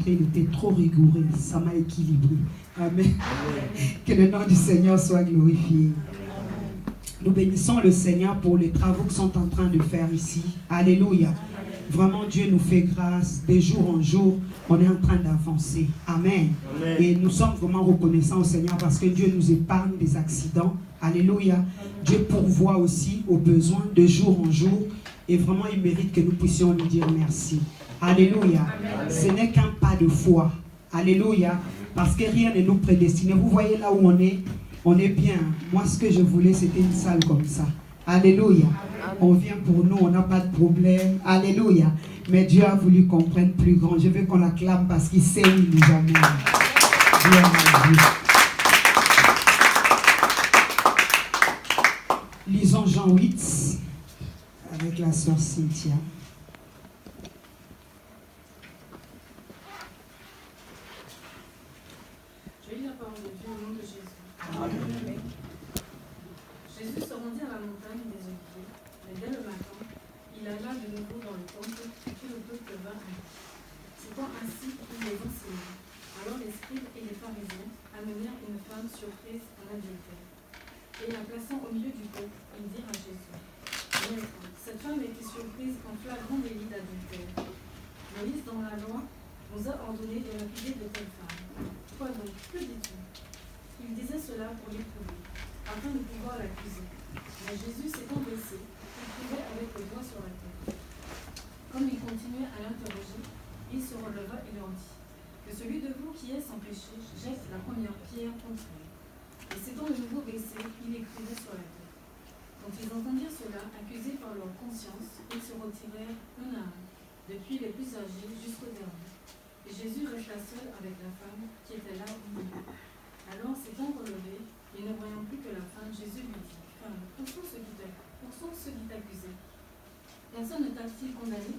rentré, il était trop rigoureux. Ça m'a équilibré. Amen. Que le nom du Seigneur soit glorifié. Nous bénissons le Seigneur pour les travaux qu'ils sont en train de faire ici. Alléluia. Vraiment, Dieu nous fait grâce. De jour en jour, on est en train d'avancer. Amen. Amen. Et nous sommes vraiment reconnaissants au Seigneur parce que Dieu nous épargne des accidents. Alléluia. Dieu pourvoit aussi aux besoins de jour en jour. Et vraiment, il mérite que nous puissions lui dire merci. Alléluia. Amen. Ce n'est qu'un pas de foi. Alléluia. Parce que rien ne nous prédestine. Vous voyez là où on est bien. Moi, ce que je voulais, c'était une salle comme ça. Alléluia. On vient pour nous, on n'a pas de problème. Alléluia. Mais Dieu a voulu qu'on prenne plus grand. Je veux qu'on l'acclame parce qu'il sait où il nous amène. Gloire à Dieu. Lisons Jean 8 avec la sœur Cynthia. Je lis la parole de Dieu au nom de Jésus. Amen. Jésus se rendit à la montagne des Oliviers, mais dès le matin, il alla de nouveau dans le temple et tout le peuple vint à lui. C'était ainsi qu'il les enseignait. Alors les scribes et les pharisiens amenèrent une femme surprise en adultère. Et la plaçant au milieu du peuple, ils dirent à Jésus: Maître, cette femme était surprise en flagrant délit d'adultère. Moïse, dans la loi, nous a ordonné de lapider de telle femme. Quoi donc? Que dis-tu? Il disait cela pour l'éprouver, afin de pouvoir l'accuser. Mais Jésus s'étant baissé, il trouvait avec le doigt sur la tête. Comme il continuait à l'interroger, il se releva et leur dit: Que celui de vous qui est sans péché jette la première pierre contre elle. Et s'étant de nouveau baissé, il écrivait sur la tête. Quand ils entendirent cela, accusés par leur conscience, ils se retirèrent un à un, depuis les plus âgés jusqu'au dernier. Et Jésus resta seul avec la femme qui était là au milieu. Alors, s'étant relevé, et ne voyant plus que la femme, Jésus lui dit: Femme, où sont ceux qui t'accusaient? Personne ne t'a-t-il condamné?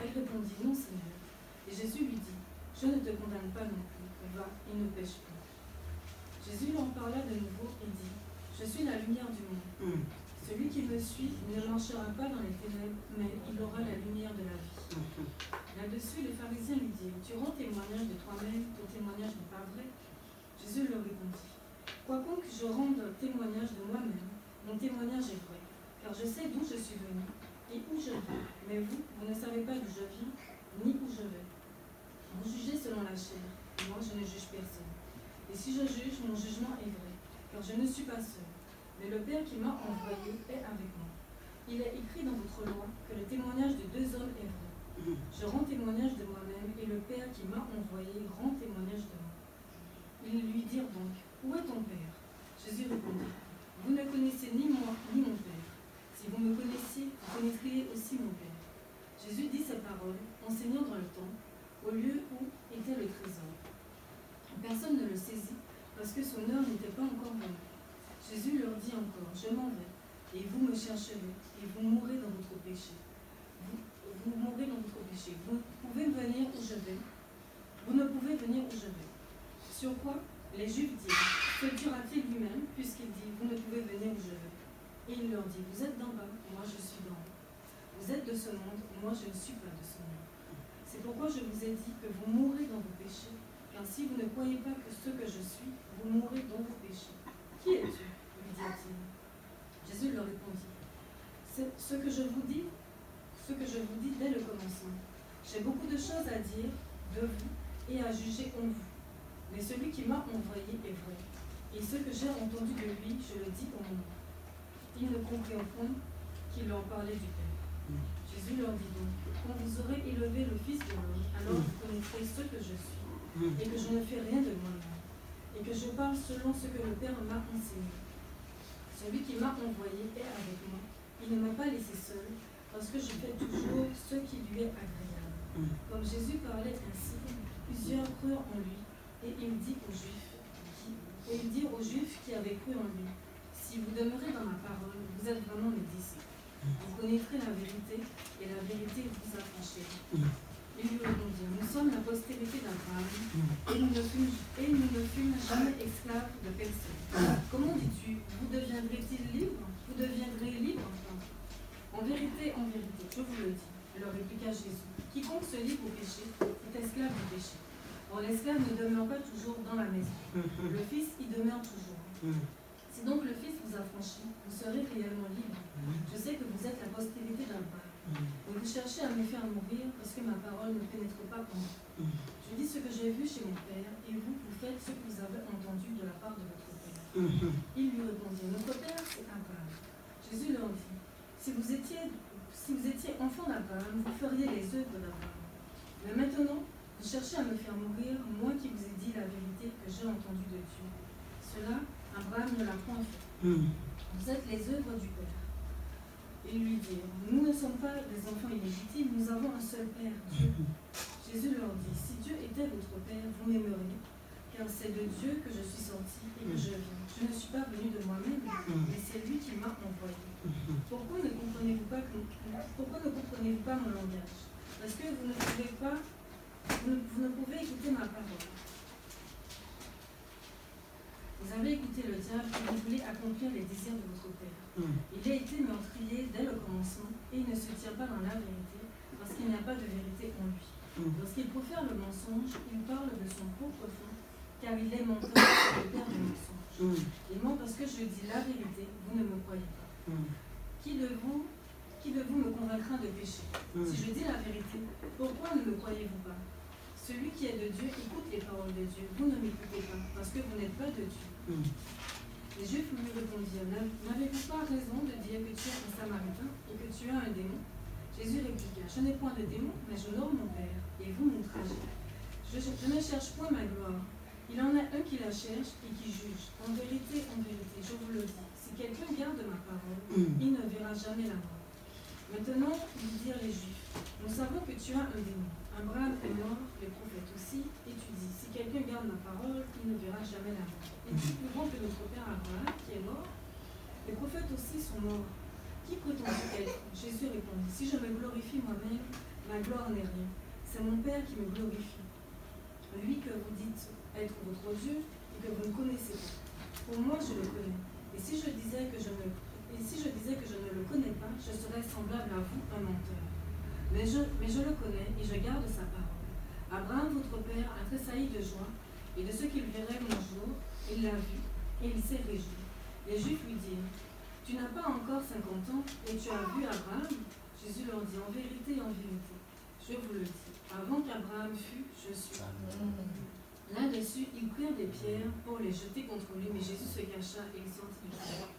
Elle répondit: Non, Seigneur. Et Jésus lui dit: Je ne te condamne pas non plus. Va et ne pêche plus. Jésus leur parla de nouveau et dit: Je suis la lumière du monde. Celui qui me suit ne marchera pas dans les ténèbres, mais il aura la lumière de la vie. Là-dessus, les pharisiens lui dirent: Tu rends témoignage de toi-même, ton témoignage n'est pas vrai. Jésus leur répondit: Quoiqu'on je rende témoignage de moi-même, mon témoignage est vrai, car je sais d'où je suis venu et où je vais. Mais vous ne savez pas d'où je viens, ni où je vais. Vous jugez selon la chair, et moi je ne juge personne. Et si je juge, mon jugement est vrai, car je ne suis pas seul, mais le Père qui m'a envoyé est avec moi. Il est écrit dans votre loi que le témoignage de deux hommes est vrai. Je rends témoignage de moi-même, et le Père qui m'a envoyé rend témoignage de moi. Ils lui dirent donc: Où est ton Père? Jésus répondit: Vous ne connaissez ni moi ni mon Père. Si vous me connaissiez, vous connaîtriez aussi mon Père. Jésus dit ces paroles, enseignant dans le temple, au lieu où était le trésor. Personne ne le saisit, parce que son heure n'était pas encore venue. Jésus leur dit encore: Je m'en vais, et vous me chercherez, et vous mourrez dans votre péché. Vous mourrez dans votre péché. Vous pouvez venir où je vais. Vous ne pouvez venir où je vais. Sur quoi les Juifs dirent: Que dira-t-il lui-même, puisqu'il dit: Vous ne pouvez venir où je vais? Et il leur dit: Vous êtes d'en bas, moi je suis d'en haut. Vous êtes de ce monde, moi je ne suis pas de ce monde. C'est pourquoi je vous ai dit que vous mourrez dans vos péchés, car si vous ne croyez pas que ce que je suis, vous mourrez dans vos péchés. Qui es-tu? Lui dit-il. Jésus leur répondit: C'est ce que je vous dis dès le commencement. J'ai beaucoup de choses à dire de vous et à juger en vous. Mais celui qui m'a envoyé est vrai, et ce que j'ai entendu de lui, je le dis au monde. Ils ne comprirent point qu'il leur parlait du Père. Jésus leur dit donc: Quand vous aurez élevé le Fils de l'homme, alors vous connaîtrez ce que je suis, et que je ne fais rien de moi-même, et que je parle selon ce que le Père m'a enseigné. Celui qui m'a envoyé est avec moi. Il ne m'a pas laissé seul, parce que je fais toujours ce qui lui est agréable. Comme Jésus parlait ainsi, plusieurs crurent en lui, et il dit aux Juifs qui avaient cru en lui: Si vous demeurez dans ma parole, vous êtes vraiment mes disciples. Vous connaîtrez la vérité, et la vérité vous affranchira. Ils lui répondirent: Nous sommes la postérité d'Abraham, et nous ne fûmes jamais esclaves de personne. Comment dis-tu: Vous deviendrez libre? En vérité, je vous le dis, leur répliqua Jésus, Quiconque se livre au péché est esclave du péché. Or, l'esclave ne demeure pas toujours dans la maison. Le Fils y demeure toujours. Si donc le Fils vous a franchi, vous serez réellement libre. Je sais que vous êtes la postérité d'Abraham. Mais vous cherchez à me faire mourir parce que ma parole ne pénètre pas en vous. Je dis ce que j'ai vu chez mon Père, et vous faites ce que vous avez entendu de la part de votre Père. Ils lui répondirent, notre Père, c'est Abraham. Jésus leur dit, si vous étiez enfant d'Abraham, vous feriez les œuvres d'Abraham. Mais maintenant, vous cherchez à me faire mourir, moi qui vous ai dit la vérité que j'ai entendue de Dieu. Cela, Abraham ne l'a point fait. Vous êtes les œuvres du Père. Ils lui dirent, nous ne sommes pas des enfants illégitimes, nous avons un seul Père, Dieu. Jésus leur dit, si Dieu était votre Père, vous m'aimeriez, car c'est de Dieu que je suis sorti et que je viens. Je ne suis pas venu de moi-même, mais c'est lui qui m'a envoyé. Pourquoi ne comprenez-vous pas mon langage? Parce que vous ne pouvez écouter ma parole. Vous avez écouté le diable et vous voulez accomplir les désirs de votre Père. Il a été meurtrier dès le commencement et il ne se tient pas dans la vérité parce qu'il n'y a pas de vérité en lui. Lorsqu'il profère le mensonge, il parle de son propre fond, car il est menteur et le père du mensonge. Il ment parce que je dis la vérité, vous ne me croyez pas. Qui de vous me convaincra de péché? Si je dis la vérité, pourquoi ne me croyez-vous pas? Celui qui est de Dieu écoute les paroles de Dieu. Vous ne m'écoutez pas, parce que vous n'êtes pas de Dieu. Les Juifs lui répondirent, n'avez-vous pas raison de dire que tu es un Samaritain et que tu as un démon? Jésus répliqua, je n'ai point de démon, mais j'honore mon Père, et vous m'outragez. Je ne cherche point ma gloire. Il en a un qui la cherche et qui juge. En vérité, je vous le dis, si quelqu'un garde ma parole, il ne verra jamais la mort. Maintenant, lui dirent les Juifs, nous savons que tu as un démon. Abraham est mort, les prophètes aussi, et tu dis, si quelqu'un garde ma parole, il ne verra jamais la mort. Es-tu plus grand que notre père Abraham, qui est mort? Les prophètes aussi sont morts. Qui prétends-tu être? Jésus répondit, si je me glorifie moi-même, ma gloire n'est rien. C'est mon Père qui me glorifie. Lui que vous dites être votre Dieu et que vous ne connaissez pas. Pour moi, je le connais. Et si je disais que je ne le connais pas, je serais semblable à vous, un menteur. Mais je le connais et je garde sa parole. Abraham, votre père, a tressailli de joie, et de ce qu'il verrait mon jour, il l'a vu, et il s'est réjoui. Les Juifs lui dirent, tu n'as pas encore 50 ans, et tu as vu Abraham? Jésus leur dit, en vérité, je vous le dis, avant qu'Abraham fût, je suis. Là-dessus, ils prirent des pierres pour les jeter contre lui, mais Jésus se cacha et il sortit du ciel.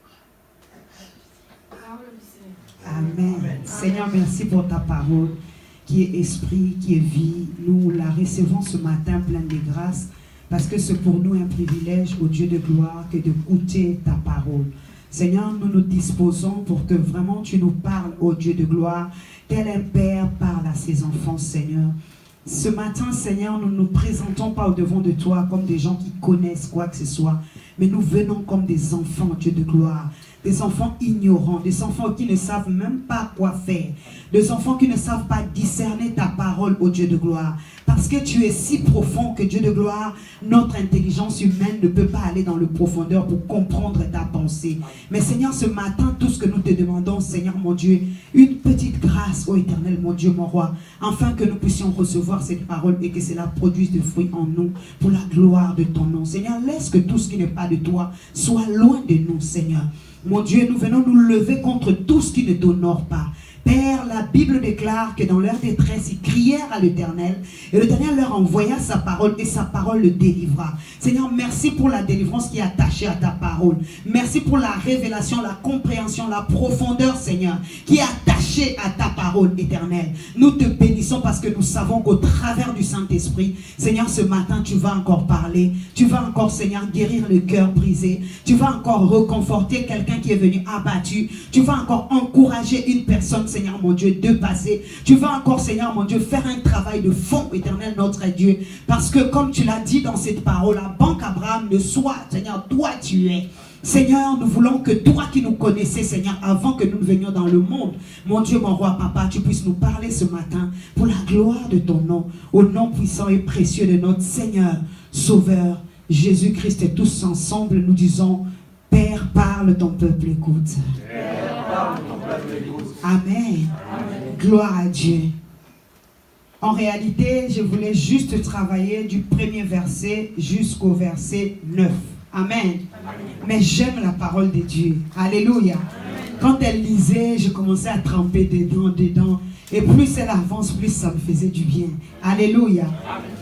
Parole du Seigneur. Amen. Seigneur, merci pour ta parole qui est esprit, qui est vie. Nous la recevons ce matin pleine de grâce parce que c'est pour nous un privilège, au Dieu de gloire, que de goûter ta parole. Seigneur, nous nous disposons pour que vraiment tu nous parles, au Dieu de gloire. Tel un père parle à ses enfants, Seigneur. Ce matin, Seigneur, nous ne nous présentons pas au-devant de toi comme des gens qui connaissent quoi que ce soit, mais nous venons comme des enfants, Dieu de gloire. Des enfants ignorants, des enfants qui ne savent même pas quoi faire, des enfants qui ne savent pas discerner ta parole, ô Dieu de gloire. Parce que tu es si profond que, Dieu de gloire, notre intelligence humaine ne peut pas aller dans le profondeur pour comprendre ta pensée. Mais Seigneur, ce matin, tout ce que nous te demandons, Seigneur mon Dieu, une petite grâce, ô Éternel, mon Dieu, mon roi, afin que nous puissions recevoir cette parole et que cela produise des fruits en nous pour la gloire de ton nom. Seigneur, laisse que tout ce qui n'est pas de toi soit loin de nous, Seigneur. Mon Dieu, nous venons nous lever contre tout ce qui ne t'honore pas. Père, la Bible déclare que dans leur détresse, ils crièrent à l'Éternel. Et l'Éternel leur envoya sa parole et sa parole le délivra. Seigneur, merci pour la délivrance qui est attachée à ta parole. Merci pour la révélation, la compréhension, la profondeur, Seigneur, qui est attachée à ta parole, Éternel. Nous te bénissons parce que nous savons qu'au travers du Saint-Esprit, Seigneur, ce matin, tu vas encore parler. Tu vas encore, Seigneur, guérir le cœur brisé. Tu vas encore reconforter quelqu'un qui est venu abattu. Tu vas encore encourager une personne, Seigneur mon Dieu, de passer. Tu vas encore, Seigneur mon Dieu, faire un travail de fond, Éternel notre Dieu. Parce que comme tu l'as dit dans cette parole, avant qu'Abraham ne soit, Seigneur, toi tu es. Seigneur, nous voulons que toi qui nous connaissais, Seigneur, avant que nous venions dans le monde, mon Dieu, mon roi, papa, tu puisses nous parler ce matin pour la gloire de ton nom, au nom puissant et précieux de notre Seigneur, Sauveur, Jésus-Christ. Et tous ensemble, nous disons, Père, parle, ton peuple écoute. Père, parle, ton peuple écoute. Amen. Amen. Gloire à Dieu. En réalité, je voulais juste travailler du premier verset jusqu'au verset 9. Amen. Mais j'aime la parole de Dieu. Alléluia. Quand elle lisait, je commençais à tremper dedans. Et plus elle avance, plus ça me faisait du bien. Alléluia.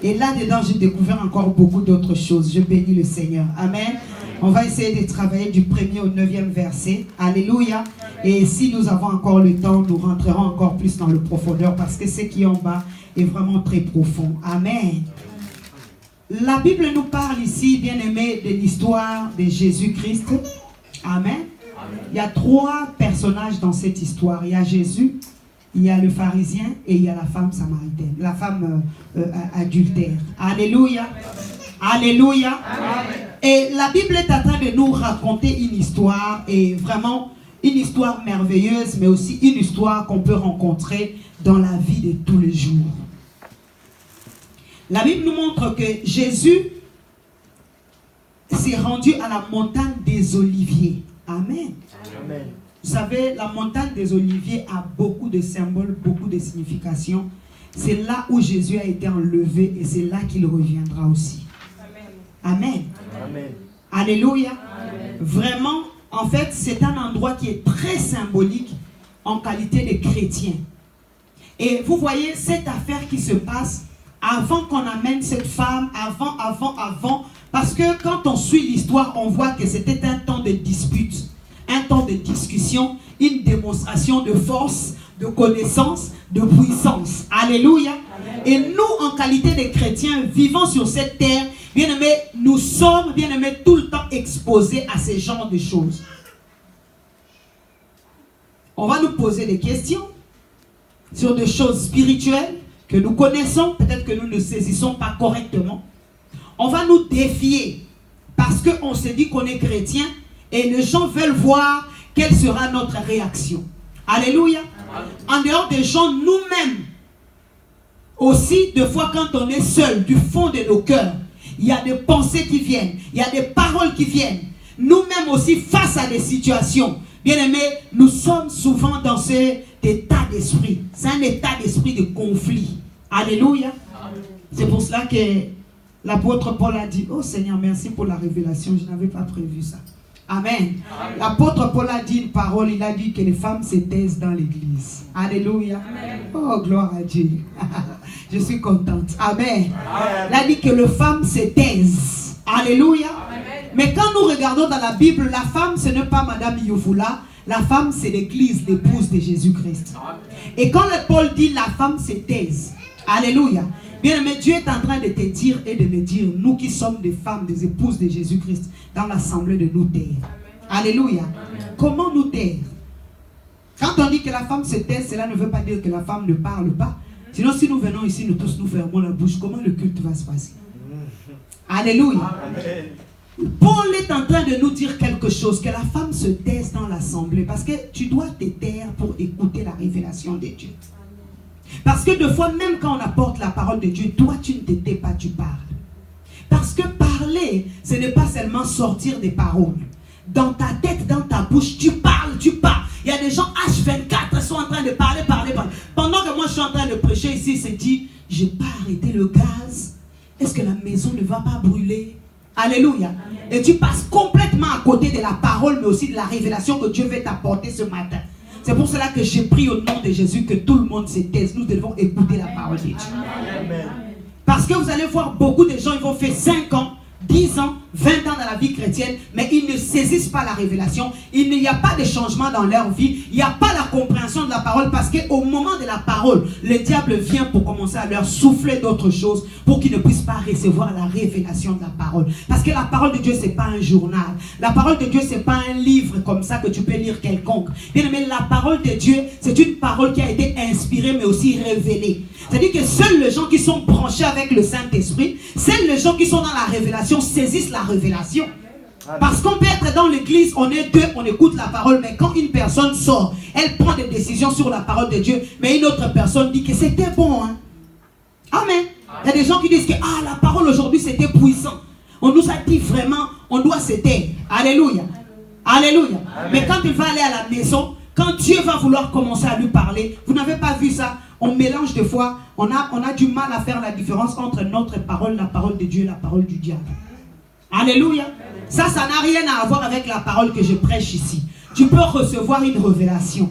Et là-dedans, j'ai découvert encore beaucoup d'autres choses. Je bénis le Seigneur. Amen. On va essayer de travailler du 1er au 9e verset. Alléluia. Et si nous avons encore le temps, nous rentrerons encore plus dans le profondeur parce que ce qui est en bas est vraiment très profond. Amen. La Bible nous parle ici, bien-aimés, de l'histoire de Jésus-Christ. Amen. Il y a 3 personnages dans cette histoire. Il y a Jésus, il y a le pharisien et il y a la femme samaritaine, la femme adultère. Alléluia. Alléluia. Et la Bible est en train de nous raconter une histoire, et vraiment une histoire merveilleuse, mais aussi une histoire qu'on peut rencontrer dans la vie de tous les jours. La Bible nous montre que Jésus s'est rendu à la montagne des Oliviers. Amen. Amen. Vous savez, la montagne des Oliviers a beaucoup de symboles, beaucoup de significations. C'est là où Jésus a été enlevé et c'est là qu'il reviendra aussi. Amen. Amen. Alléluia. Amen. Vraiment, en fait, c'est un endroit qui est très symbolique en qualité de chrétien. Et vous voyez cette affaire qui se passe avant qu'on amène cette femme, avant. Parce que quand on suit l'histoire, on voit que c'était un temps de dispute, un temps de discussion, une démonstration de force, de connaissance, de puissance. Alléluia. Amen. Et nous, en qualité de chrétiens, vivant sur cette terre, bien-aimés, nous sommes, bien-aimés, tout le temps exposés à ce genre de choses. On va nous poser des questions sur des choses spirituelles que nous connaissons, peut-être que nous ne saisissons pas correctement. On va nous défier parce qu'on se dit qu'on est chrétien et les gens veulent voir quelle sera notre réaction. Alléluia. En dehors des gens, nous-mêmes, aussi, des fois quand on est seul, du fond de nos cœurs, il y a des pensées qui viennent, il y a des paroles qui viennent. Nous-mêmes aussi, face à des situations, bien aimés, nous sommes souvent dans cet état d'esprit. C'est un état d'esprit de conflit. Alléluia. C'est pour cela que l'apôtre Paul a dit, oh Seigneur, merci pour la révélation, je n'avais pas prévu ça. Amen. L'apôtre Paul a dit une parole, il a dit que les femmes se taisent dans l'église. Alléluia. Amen. Oh, gloire à Dieu. Je suis contente. Amen. Amen. Il a dit que les femmes se taisent. Alléluia. Amen. Mais quand nous regardons dans la Bible, la femme, ce n'est pas Madame Youfula. La femme, c'est l'église, l'épouse de Jésus-Christ. Et quand le Paul dit la femme se taise, alléluia. Bien aimé, Dieu est en train de te dire et de me dire, nous qui sommes des femmes, des épouses de Jésus-Christ, dans l'assemblée de nous taire. Alléluia. Amen. Comment nous taire? Quand on dit que la femme se taise, cela ne veut pas dire que la femme ne parle pas. Sinon, si nous venons ici, nous tous nous fermons la bouche, comment le culte va se passer? Alléluia. Amen. Paul est en train de nous dire quelque chose, que la femme se taise dans l'assemblée, parce que tu dois te taire pour écouter la révélation de Dieu. Parce que des fois, même quand on apporte la parole de Dieu, toi tu ne te tais pas, tu parles. Parce que parler, ce n'est pas seulement sortir des paroles. Dans ta tête, dans ta bouche, tu parles, tu parles. Il y a des gens H24 sont en train de parler. Pendant que moi je suis en train de prêcher ici, il se dit, je n'ai pas arrêté le gaz. Est-ce que la maison ne va pas brûler? Alléluia. Amen. Et tu passes complètement à côté de la parole, mais aussi de la révélation que Dieu veut t'apporter ce matin. C'est pour cela que j'ai pris au nom de Jésus que tout le monde se taise. Nous devons écouter la parole de Dieu. Amen. Parce que vous allez voir beaucoup de gens, ils vont faire 5 ans, 10 ans, 20 ans dans la vie chrétienne, mais ils ne saisissent pas la révélation. Il n'y a pas de changement dans leur vie. Il n'y a pas la compréhension de la parole parce qu'au moment de la parole, le diable vient pour commencer à leur souffler d'autres choses pour qu'ils ne puissent pas recevoir la révélation de la parole. Parce que la parole de Dieu, ce n'est pas un journal. La parole de Dieu, ce n'est pas un livre comme ça que tu peux lire quelconque. Bien aimé, la parole de Dieu, c'est une parole qui a été inspirée mais aussi révélée. C'est-à-dire que seuls les gens qui sont branchés avec le Saint-Esprit, seuls les gens qui sont dans la révélation saisissent la révélation. Parce qu'on peut être dans l'église, on est deux, on écoute la parole, mais quand une personne sort, elle prend des décisions sur la parole de Dieu, mais une autre personne dit que c'était bon. Hein? Amen. Il y a des gens qui disent que la parole aujourd'hui c'était puissant. On nous a dit vraiment, on doit se taire. Alléluia. Alléluia. Amen. Mais quand il va aller à la maison, quand Dieu va vouloir commencer à lui parler, vous n'avez pas vu ça? on mélange des fois, on a du mal à faire la différence entre notre parole, la parole de Dieu et la parole du diable. Alléluia. Ça n'a rien à voir avec la parole que je prêche ici. Tu peux recevoir une révélation.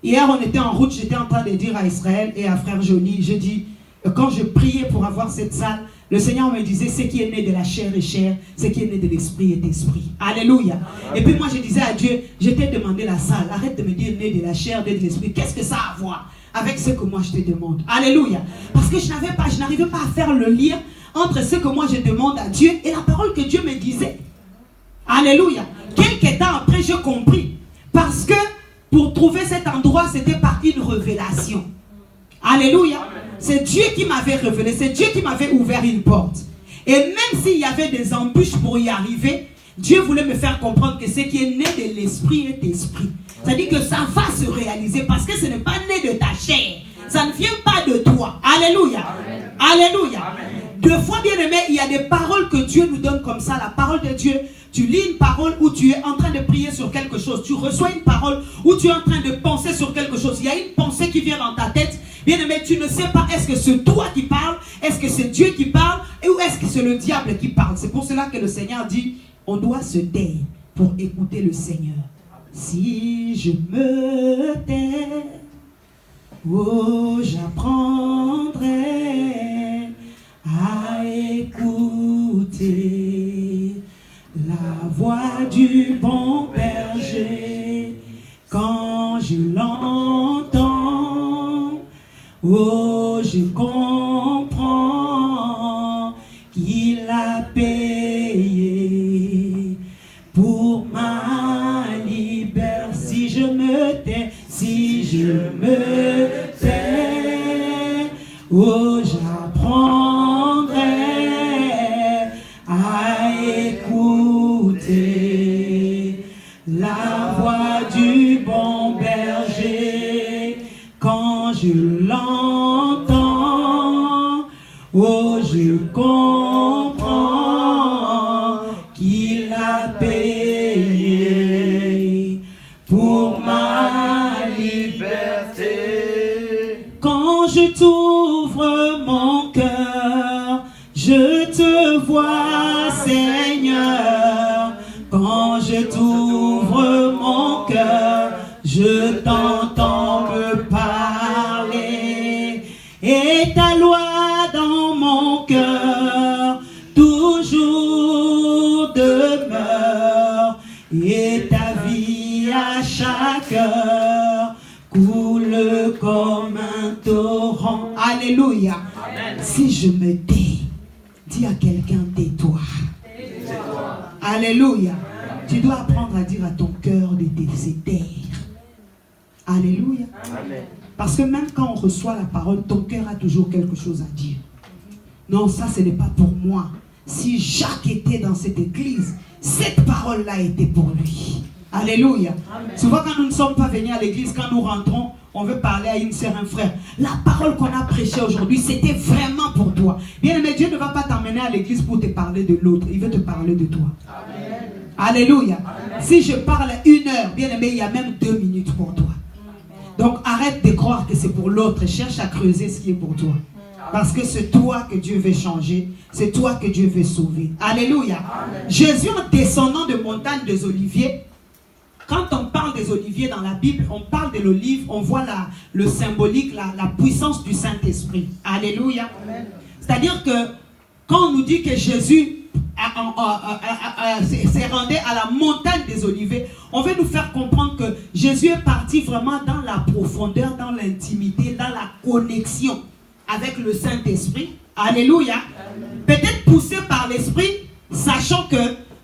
Hier, on était en route, j'étais en train de dire à Israël et à Frère Johnny, je dis, quand je priais pour avoir cette salle, le Seigneur me disait, ce qui est né de la chair est chair, ce qui est né de l'esprit est esprit. Alléluia. Et puis moi, je disais à Dieu, je t'ai demandé la salle, arrête de me dire né de la chair, né de l'esprit. Qu'est-ce que ça a à voir avec ce que moi je te demande? Alléluia. Parce que je n'arrivais pas à faire le lien entre ce que moi je demande à Dieu et la parole que Dieu me disait. Alléluia. Quelques temps après, j'ai compris. Parce que pour trouver cet endroit, c'était par une révélation. Alléluia. C'est Dieu qui m'avait révélé. C'est Dieu qui m'avait ouvert une porte. Et même s'il y avait des embûches pour y arriver, Dieu voulait me faire comprendre que ce qui est né de l'esprit est esprit. C'est-à-dire que ça va se réaliser parce que ce n'est pas né de ta chair. Ça ne vient pas de toi. Alléluia. Amen. Alléluia. Amen. Deux fois, bien aimé, il y a des paroles que Dieu nous donne comme ça. La parole de Dieu. Tu lis une parole où tu es en train de prier sur quelque chose. Tu reçois une parole où tu es en train de penser sur quelque chose. Il y a une pensée qui vient dans ta tête. Bien aimé, tu ne sais pas, est-ce que c'est toi qui parles? Est-ce que c'est Dieu qui parle? Ou est-ce que c'est le diable qui parle? C'est pour cela que le Seigneur dit, on doit se taire pour écouter le Seigneur. Si je me tais, oh, j'apprendrai à écouter la voix du bon berger. Quand je l'entends, oh, je comprends qu'il a payé pour ma liberté. Si je me tais, si je me tais, oh, j'apprendrai à écouter la voix du bon berger. Quand je l'entends, oh, je comprends qu'il a payé pour ma liberté. Quand je t'ouvre mon cœur, je te vois, Seigneur. Quand je t'ouvre mon cœur, je t'entends me parler. Et ta loi dans mon cœur toujours demeure. Et ta vie à chaque heure coule comme un torrent. Alléluia. Amen. Si je me tais, dis à quelqu'un, tais-toi. Alléluia. Tu dois apprendre à dire à ton cœur de se taire. Alléluia. Amen. Parce que même quand on reçoit la parole, ton cœur a toujours quelque chose à dire. Non, ça ce n'est pas pour moi. Si Jacques était dans cette église, cette parole-là était pour lui. Alléluia. Amen. Souvent quand nous ne sommes pas venus à l'église, quand nous rentrons, on veut parler à une sœur, un frère. La parole qu'on a prêchée aujourd'hui, c'était vraiment pour toi. Bien aimé, Dieu ne va pas t'emmener à l'église pour te parler de l'autre. Il veut te parler de toi. Amen. Alléluia. Amen. Si je parle 1 heure, bien aimé, il y a même 2 minutes pour toi. Donc arrête de croire que c'est pour l'autre. Cherche à creuser ce qui est pour toi. Parce que c'est toi que Dieu veut changer. C'est toi que Dieu veut sauver. Alléluia. Amen. Jésus, en descendant de montagne des Oliviers, quand on parle des oliviers dans la Bible, on parle de l'olive, on voit le symbolique, la puissance du Saint-Esprit. Alléluia. C'est-à-dire que quand on nous dit que Jésus s'est rendu à la montagne des Oliviers, on veut nous faire comprendre que Jésus est parti vraiment dans la profondeur, dans l'intimité, dans la connexion avec le Saint-Esprit. Alléluia. Peut-être poussé par l'Esprit, sachant que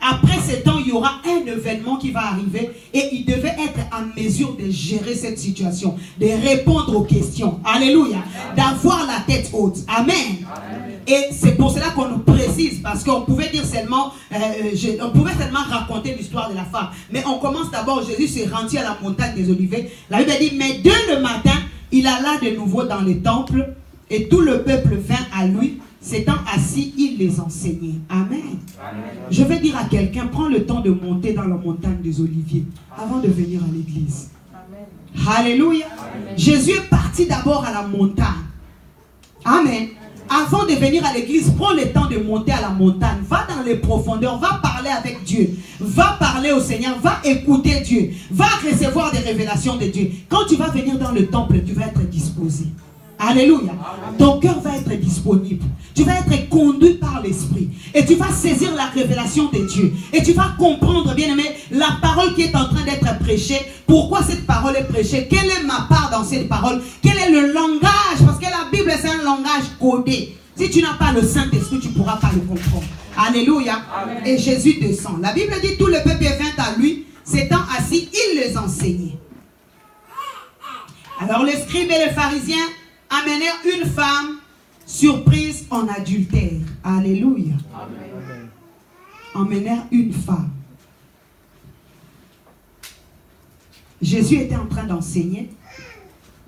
après ce temps, il y aura un événement qui va arriver et il devait être en mesure de gérer cette situation, de répondre aux questions. Alléluia. D'avoir la tête haute. Amen. Amen. Et c'est pour cela qu'on nous précise, parce qu'on pouvait dire seulement, on pouvait seulement raconter l'histoire de la femme. Mais on commence d'abord, Jésus s'est rendu à la montagne des Oliviers. La Bible dit, mais dès le matin, il alla de nouveau dans le temple et tout le peuple vint à lui. S'étant assis, il les enseignait. Amen. Amen. Je vais dire à quelqu'un, prends le temps de monter dans la montagne des Oliviers avant de venir à l'église. Alléluia. Amen. Jésus est parti d'abord à la montagne. Amen. Avant de venir à l'église, prends le temps de monter à la montagne. Va dans les profondeurs, va parler avec Dieu. Va parler au Seigneur, va écouter Dieu. Va recevoir des révélations de Dieu. Quand tu vas venir dans le temple, tu vas être disposé. Alléluia. Ton cœur va être disponible. Tu vas être conduit par l'Esprit. Et tu vas saisir la révélation de Dieu. Et tu vas comprendre, bien aimé, la parole qui est en train d'être prêchée. Pourquoi cette parole est prêchée? Quelle est ma part dans cette parole? Quel est le langage? Parce que la Bible, c'est un langage codé. Si tu n'as pas le Saint-Esprit, tu ne pourras pas le comprendre. Alléluia. Amen. Et Jésus descend. La Bible dit, tout le peuple vint à lui. S'étant assis, il les enseignait. Alors les scribes et les pharisiens amenèrent une femme surprise en adultère. Alléluia. Amen. Emmenèrent une femme. Jésus était en train d'enseigner,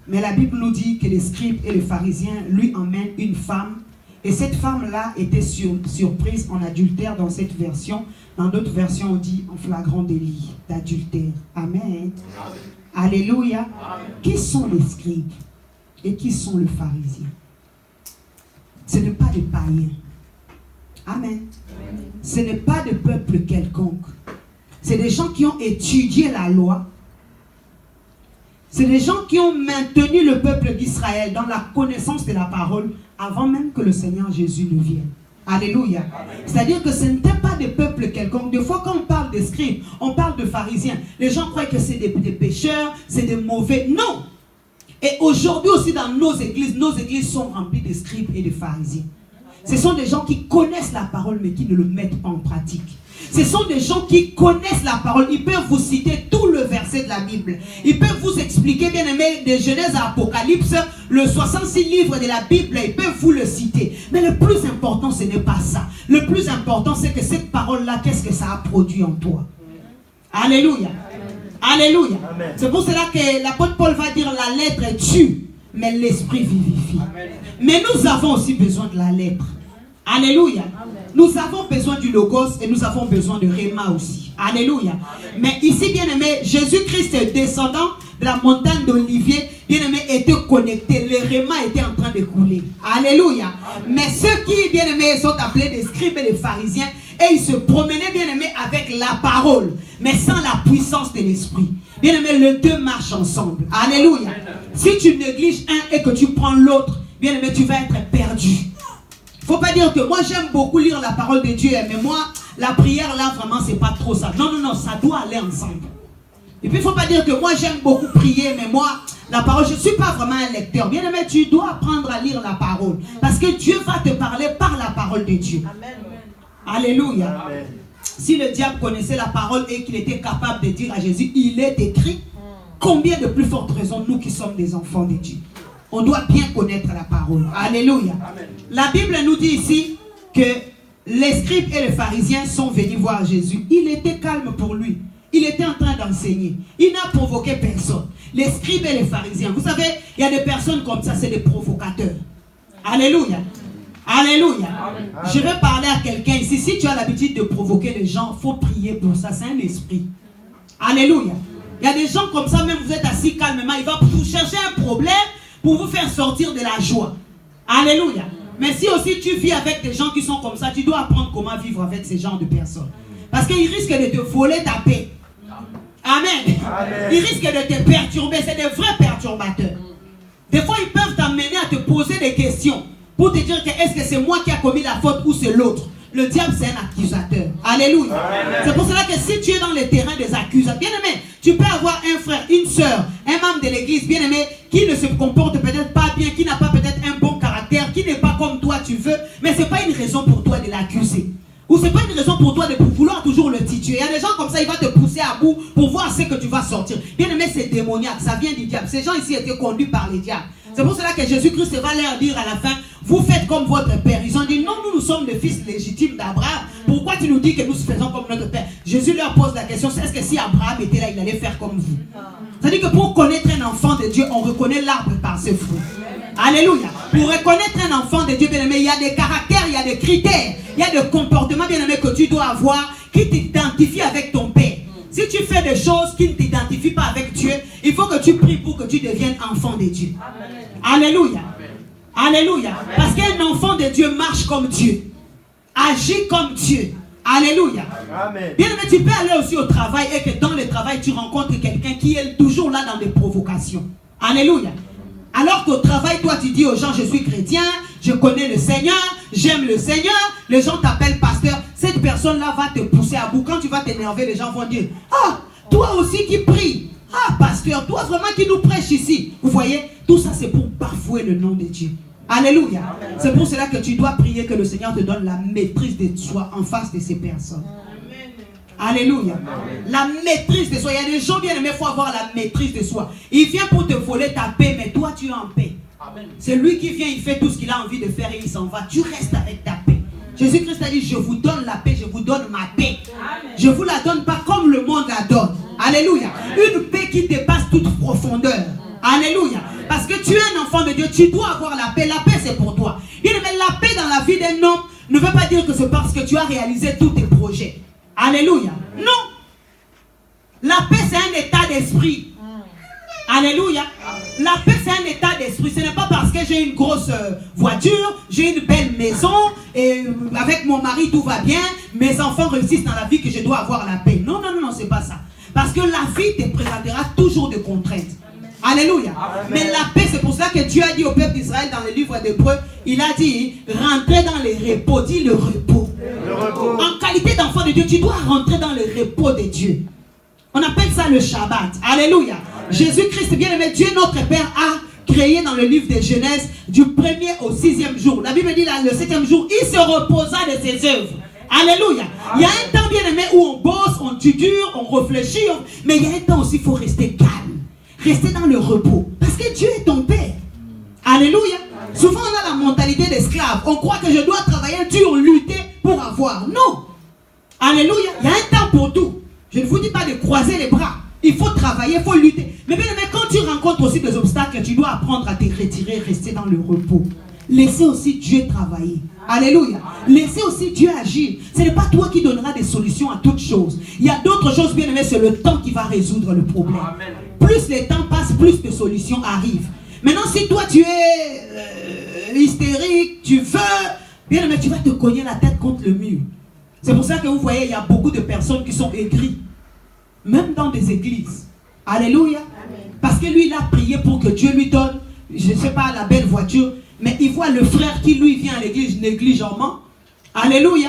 mais la Bible nous dit que les scribes et les pharisiens lui emmènent une femme, et cette femme-là était surprise en adultère dans cette version. Dans d'autres versions, on dit en flagrant délit d'adultère. Amen. Amen. Alléluia. Amen. Qui sont les scribes et qui sont les pharisiens? Ce n'est pas des païens. Amen. Amen. Ce n'est pas des peuples quelconques. C'est des gens qui ont étudié la loi. C'est des gens qui ont maintenu le peuple d'Israël dans la connaissance de la parole avant même que le Seigneur Jésus ne vienne. Alléluia. C'est-à-dire que ce n'était pas des peuples quelconques. Des fois, quand on parle des scribes, on parle de pharisiens. Les gens croient que c'est des pécheurs, c'est des mauvais. Non. Et aujourd'hui aussi dans nos églises sont remplies de scribes et de pharisiens. Ce sont des gens qui connaissent la parole mais qui ne le mettent pas en pratique. Ce sont des gens qui connaissent la parole. Ils peuvent vous citer tout le verset de la Bible. Ils peuvent vous expliquer, bien aimé, de Genèse à Apocalypse, le 66 livres de la Bible, ils peuvent vous le citer. Mais le plus important, ce n'est pas ça. Le plus important, c'est que cette parole-là, qu'est-ce que ça a produit en toi? Alléluia. Alléluia. C'est pour cela que l'apôtre Paul va dire la lettre tue, mais l'esprit vivifie. Amen. Mais nous avons aussi besoin de la lettre. Alléluia. Amen. Nous avons besoin du logos et nous avons besoin de Réma aussi. Alléluia. Amen. Mais ici, bien aimé, Jésus-Christ descendant de la montagne d'Olivier, bien aimé, était connecté. Le Réma était en train de couler. Alléluia. Amen. Mais ceux qui, bien aimés, sont appelés des scribes et des pharisiens, et ils se promenaient, bien aimé, avec la parole, mais sans la puissance de l'esprit. Bien aimé, les deux marchent ensemble. Alléluia. Amen. Si tu négliges un et que tu prends l'autre, bien aimé, tu vas être perdu. Il ne faut pas dire que moi j'aime beaucoup lire la parole de Dieu, mais moi la prière là vraiment c'est pas trop ça. Non, non, non, ça doit aller ensemble. Et puis il ne faut pas dire que moi j'aime beaucoup prier, mais moi la parole, je ne suis pas vraiment un lecteur. Bien aimé, tu dois apprendre à lire la parole. Parce que Dieu va te parler par la parole de Dieu. Amen. Alléluia. Amen. Si le diable connaissait la parole et qu'il était capable de dire à Jésus, il est écrit, combien de plus fortes raisons nous qui sommes des enfants de Dieu? On doit bien connaître la parole. Alléluia. Amen. La Bible nous dit ici que les scribes et les pharisiens sont venus voir Jésus. Il était calme pour lui. Il était en train d'enseigner. Il n'a provoqué personne. Les scribes et les pharisiens. Vous savez, il y a des personnes comme ça, c'est des provocateurs. Alléluia. Alléluia. Amen. Je vais parler à quelqu'un ici. Si tu as l'habitude de provoquer les gens, il faut prier pour ça. C'est un esprit. Alléluia. Il y a des gens comme ça, même vous êtes assis calmement, il va vous chercher un problème pour vous faire sortir de la joie. Alléluia. Mais si aussi tu vis avec des gens qui sont comme ça, tu dois apprendre comment vivre avec ces genres de personnes. Parce qu'ils risquent de te voler ta paix. Amen. Amen. Ils risquent de te perturber. C'est des vrais perturbateurs. Des fois, ils peuvent t'amener à te poser des questions pour te dire que est-ce que c'est moi qui a commis la faute ou c'est l'autre. Le diable, c'est un accusateur. Alléluia. C'est pour cela que si tu es dans le terrain des accusateurs, bien aimé, tu peux avoir un frère, une soeur, un membre de l'église, bien aimé, qui ne se comporte peut-être pas bien, qui n'a pas peut-être un bon caractère, qui n'est pas comme toi tu veux, mais ce n'est pas une raison pour toi de l'accuser. Ou ce n'est pas une raison pour toi de vouloir toujours le tituer. Il y a des gens comme ça, il va te pousser à bout pour voir ce que tu vas sortir. Bien aimé, c'est démoniaque, ça vient du diable. Ces gens ici étaient conduits par les diables. C'est pour cela que Jésus-Christ va leur dire à la fin, vous faites comme votre père. Ils ont dit, non, nous sommes des fils légitimes d'Abraham. Pourquoi tu nous dis que nous faisons comme notre père? Jésus leur pose la question, est-ce que si Abraham était là, il allait faire comme vous? C'est-à-dire que pour connaître un enfant de Dieu, on reconnaît l'arbre par ses fruits. Alléluia. Pour reconnaître un enfant de Dieu, bien aimé, il y a des caractères, il y a des critères, il y a des comportements, bien aimé, que tu dois avoir qui t'identifient avec ton père. Si si tu fais des choses qui ne t'identifient pas avec Dieu, il faut que tu pries pour que tu deviennes enfant de Dieu. Amen. Alléluia. Amen. Alléluia. Amen. Parce qu'un enfant de Dieu marche comme Dieu. Agit comme Dieu. Alléluia. Amen. Bien aimé, tu peux aller aussi au travail et que dans le travail, tu rencontres quelqu'un qui est toujours là dans des provocations. Alléluia. Alors qu'au travail, toi, tu dis aux gens, je suis chrétien, je connais le Seigneur, j'aime le Seigneur. Les gens t'appellent pasteur. Cette personne-là va te pousser à bout. Quand tu vas t'énerver, les gens vont dire, ah, toi aussi qui prie. Ah, pasteur, toi vraiment qui nous prêche ici. Vous voyez, tout ça, c'est pour bafouer le nom de Dieu. Alléluia. C'est pour cela que tu dois prier que le Seigneur te donne la maîtrise de soi en face de ces personnes. Alléluia. La maîtrise de soi. Il y a des gens bien aimés, il faut avoir la maîtrise de soi. Il vient pour te voler ta paix, mais toi tu es en paix. C'est lui qui vient, il fait tout ce qu'il a envie de faire et il s'en va. Tu restes avec ta paix. Jésus-Christ a dit, je vous donne la paix, je vous donne ma paix. Je ne vous la donne pas comme le monde la donne. Alléluia. Une paix qui dépasse toute profondeur. Alléluia. Parce que tu es un enfant de Dieu, tu dois avoir la paix. La paix, c'est pour toi. Mais la paix dans la vie d'un homme ne veut pas dire que c'est parce que tu as réalisé tous tes projets. Alléluia. Non. La paix, c'est un état d'esprit. Alléluia. La paix, c'est un état d'esprit. Ce n'est pas parce que j'ai une grosse voiture, j'ai une belle maison, et avec mon mari, tout va bien, mes enfants réussissent dans la vie que je dois avoir la paix. Non, non, non, non, c'est pas ça. Parce que la vie te présentera toujours des contraintes. Alléluia. Amen. Mais la paix, c'est pour ça que Dieu a dit au peuple d'Israël dans le livre d'Hébreux, il a dit, rentrez dans les repos. Dis le repos. Le repos. En qualité d'enfant de Dieu, tu dois rentrer dans le repos de Dieu. On appelle ça le Shabbat. Alléluia. Jésus-Christ, bien aimé, Dieu notre Père a créé dans le livre de Genèse du 1er au 6e jour. La Bible dit là, le 7e jour, il se reposa de ses œuvres. Alléluia. Il y a un temps, bien aimé, où on bosse, on dure, on réfléchit, mais il y a un temps aussi, il faut rester calme. Rester dans le repos. Parce que Dieu est ton Père. Alléluia. Souvent, on a la mentalité d'esclave. On croit que je dois travailler dur, lutter pour avoir. Non. Alléluia. Il y a un temps pour tout. Je ne vous dis pas de croiser les bras. Il faut travailler, il faut lutter. Mais bien, quand tu rencontres aussi des obstacles, tu dois apprendre à te retirer, rester dans le repos. Laissez aussi Dieu travailler. Alléluia. Laissez aussi Dieu agir. Ce n'est pas toi qui donneras des solutions à toutes choses. Il y a d'autres choses, bien aimé, c'est le temps qui va résoudre le problème. Amen. Plus le temps passe, plus de solutions arrivent. Maintenant, si toi tu es hystérique, tu veux, bien aimé, tu vas te cogner la tête contre le mur. C'est pour ça que vous voyez, il y a beaucoup de personnes qui sont aigries. Même dans des églises. Alléluia. Amen. Parce que lui, il a prié pour que Dieu lui donne, je ne sais pas, la belle voiture. Mais il voit le frère qui lui vient à l'église négligemment. Alléluia.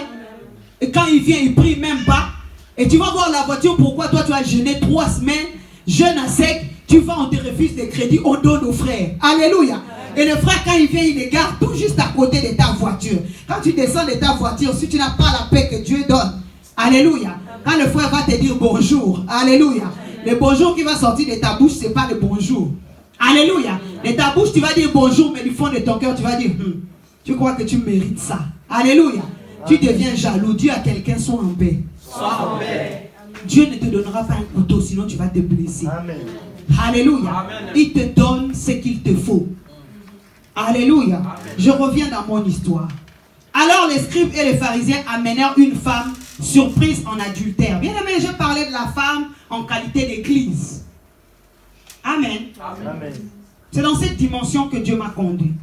Et quand il vient, il prie même pas. Et tu vas voir la voiture, pourquoi toi tu as jeûné 3 semaines, jeûne à sec, tu vas, on te refuse des crédits, on donne aux frères. Alléluia. Et le frère, quand il vient, il les garde tout juste à côté de ta voiture. Quand tu descends de ta voiture, si tu n'as pas la paix que Dieu donne, alléluia. Quand le frère va te dire bonjour, alléluia. Le bonjour qui va sortir de ta bouche, ce n'est pas le bonjour. Alléluia. De ta bouche, tu vas dire bonjour, mais du fond de ton cœur, tu vas dire, tu crois que tu mérites ça. Alléluia. Tu deviens jaloux. Dis à quelqu'un, sois en paix. Sois en paix. Dieu ne te donnera pas un couteau, sinon tu vas te blesser. Amen. Alléluia. Amen. Il te donne ce qu'il te faut. Alléluia. Amen. Je reviens dans mon histoire. Alors les scribes et les pharisiens amenèrent une femme surprise en adultère. Bien aimé, je parlais de la femme en qualité d'église. Amen. Amen. C'est dans cette dimension que Dieu m'a conduit.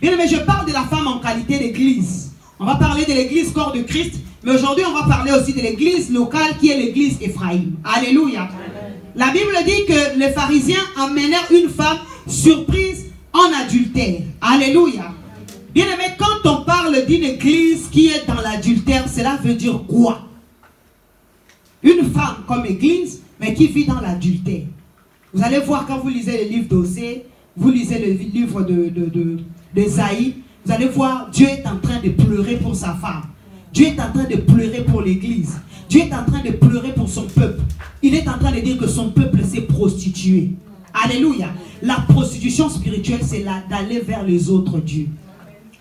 Bien aimé, je parle de la femme en qualité d'église. On va parler de l'église corps de Christ, mais aujourd'hui on va parler aussi de l'église locale qui est l'église Ephraïm. Alléluia. Amen. La Bible dit que les pharisiens amenèrent une femme surprise en adultère. Alléluia. Bien aimé, quand on parle d'une église qui est dans l'adultère, cela veut dire quoi? Une femme comme église, mais qui vit dans l'adultère. Vous allez voir quand vous lisez le livre d'Osée, vous lisez le livre d'Ésaïe, vous allez voir Dieu est en train de pleurer pour sa femme. Dieu est en train de pleurer pour l'église. Dieu est en train de pleurer pour son peuple. Il est en train de dire que son peuple s'est prostitué. Alléluia. La prostitution spirituelle, c'est d'aller vers les autres dieux.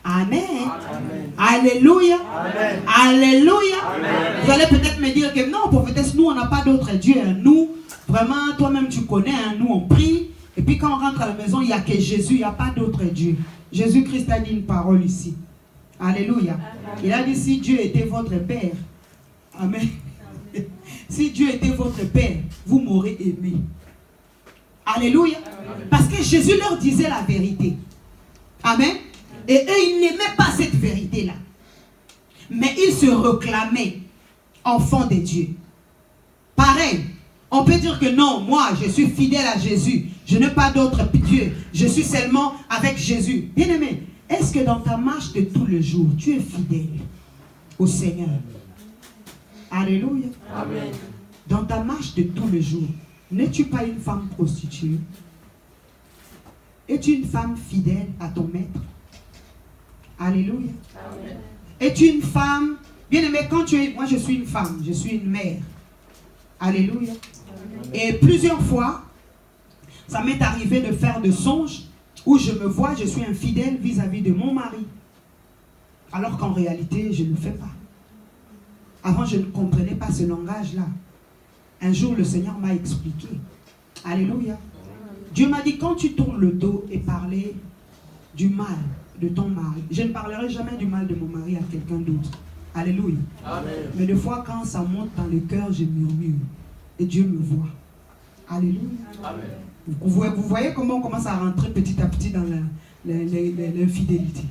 Amen. Amen. Alléluia. Amen. Alléluia. Amen. Vous allez peut-être me dire que non, prophétesse, nous on n'a pas d'autres dieux. Nous, vraiment, toi-même tu connais, nous on prie. Et puis quand on rentre à la maison, il n'y a que Jésus, il n'y a pas d'autres dieux. Jésus-Christ a dit une parole ici. Alléluia. Amen. Il a dit si Dieu était votre Père. Amen. si Dieu était votre père, vous m'aurez aimé. Alléluia. Parce que Jésus leur disait la vérité. Amen. Et eux, ils n'aimaient pas cette vérité-là. Mais ils se réclamaient enfants de Dieu. Pareil, on peut dire que non, moi, je suis fidèle à Jésus. Je n'ai pas d'autre Dieu. Je suis seulement avec Jésus. Bien-aimé, est-ce que dans ta marche de tous les jours, tu es fidèle au Seigneur? Alléluia. Amen. Dans ta marche de tous les jours, n'es-tu pas une femme prostituée? Es-tu une femme fidèle à ton maître? Alléluia. Amen. Es-tu une femme? Bien-aimé, quand tu es... Moi, je suis une femme, je suis une mère. Alléluia. Et plusieurs fois, ça m'est arrivé de faire des songes où je me vois, je suis infidèle vis-à-vis de mon mari. Alors qu'en réalité, je ne le fais pas. Avant, je ne comprenais pas ce langage-là. Un jour, le Seigneur m'a expliqué. Alléluia. Dieu m'a dit, quand tu tournes le dos et parler du mal de ton mari, je ne parlerai jamais du mal de mon mari à quelqu'un d'autre. Alléluia. Amen. Mais des fois, quand ça monte dans le cœur, je murmure. Et Dieu me voit. Alléluia. Amen. Vous voyez comment on commence à rentrer petit à petit dans l'infidélité.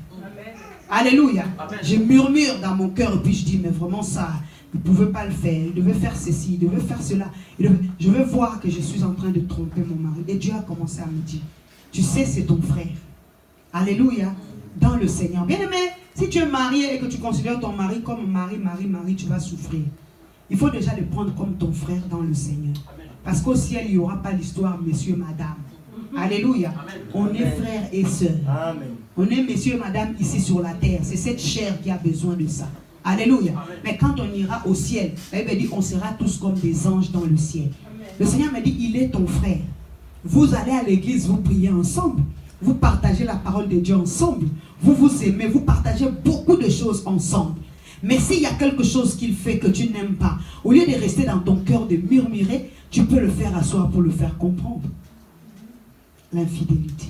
Alléluia. Amen. Je murmure dans mon cœur et puis je dis, mais vraiment ça, il ne pouvait pas le faire. Il devait faire ceci, il devait faire cela. Je veux voir que je suis en train de tromper mon mari. Et Dieu a commencé à me dire, tu sais, c'est ton frère. Alléluia. Dans le Seigneur. Bien aimé, si tu es marié et que tu considères ton mari comme mari, tu vas souffrir. Il faut déjà le prendre comme ton frère dans le Seigneur. Parce qu'au ciel, il n'y aura pas l'histoire monsieur, madame. Alléluia. On est frères et sœurs. Amen. On est monsieur et madame ici sur la terre. C'est cette chair qui a besoin de ça. Alléluia. Mais quand on ira au ciel, la Bible dit on sera tous comme des anges dans le ciel. Le Seigneur m'a dit, il est ton frère. Vous allez à l'église, vous priez ensemble. Vous partagez la parole de Dieu ensemble. Vous vous aimez, vous partagez beaucoup de choses ensemble. Mais s'il y a quelque chose qu'il fait que tu n'aimes pas, au lieu de rester dans ton cœur de murmurer, tu peux le faire asseoir pour le faire comprendre. L'infidélité.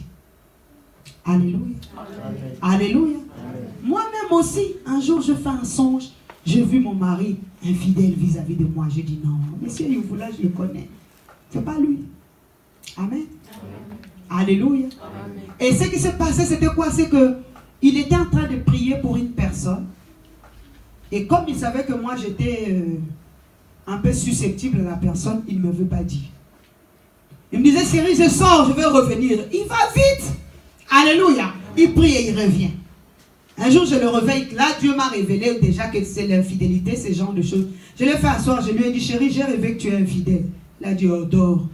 Alléluia. Amen. Alléluia. Amen. Moi-même aussi, un jour je fais un songe. J'ai vu mon mari infidèle vis-à-vis de moi. J'ai dit non, monsieur Youvoula, je le connais. C'est pas lui. Amen. Alléluia. Amen. Et ce qui s'est passé, c'était quoi? C'est que il était en train de prier pour une personne. Et comme il savait que moi, j'étais un peu susceptible à la personne, il ne me veut pas dire. Il me disait, chérie, je sors, je vais revenir. Il va vite. Alléluia. Il prie et il revient. Un jour, je le réveille. Là, Dieu m'a révélé déjà que c'est l'infidélité, ce genre de choses. Je l'ai fait asseoir. Je lui ai dit, chérie, j'ai rêvé que tu es infidèle. Il a dit, oh, dors.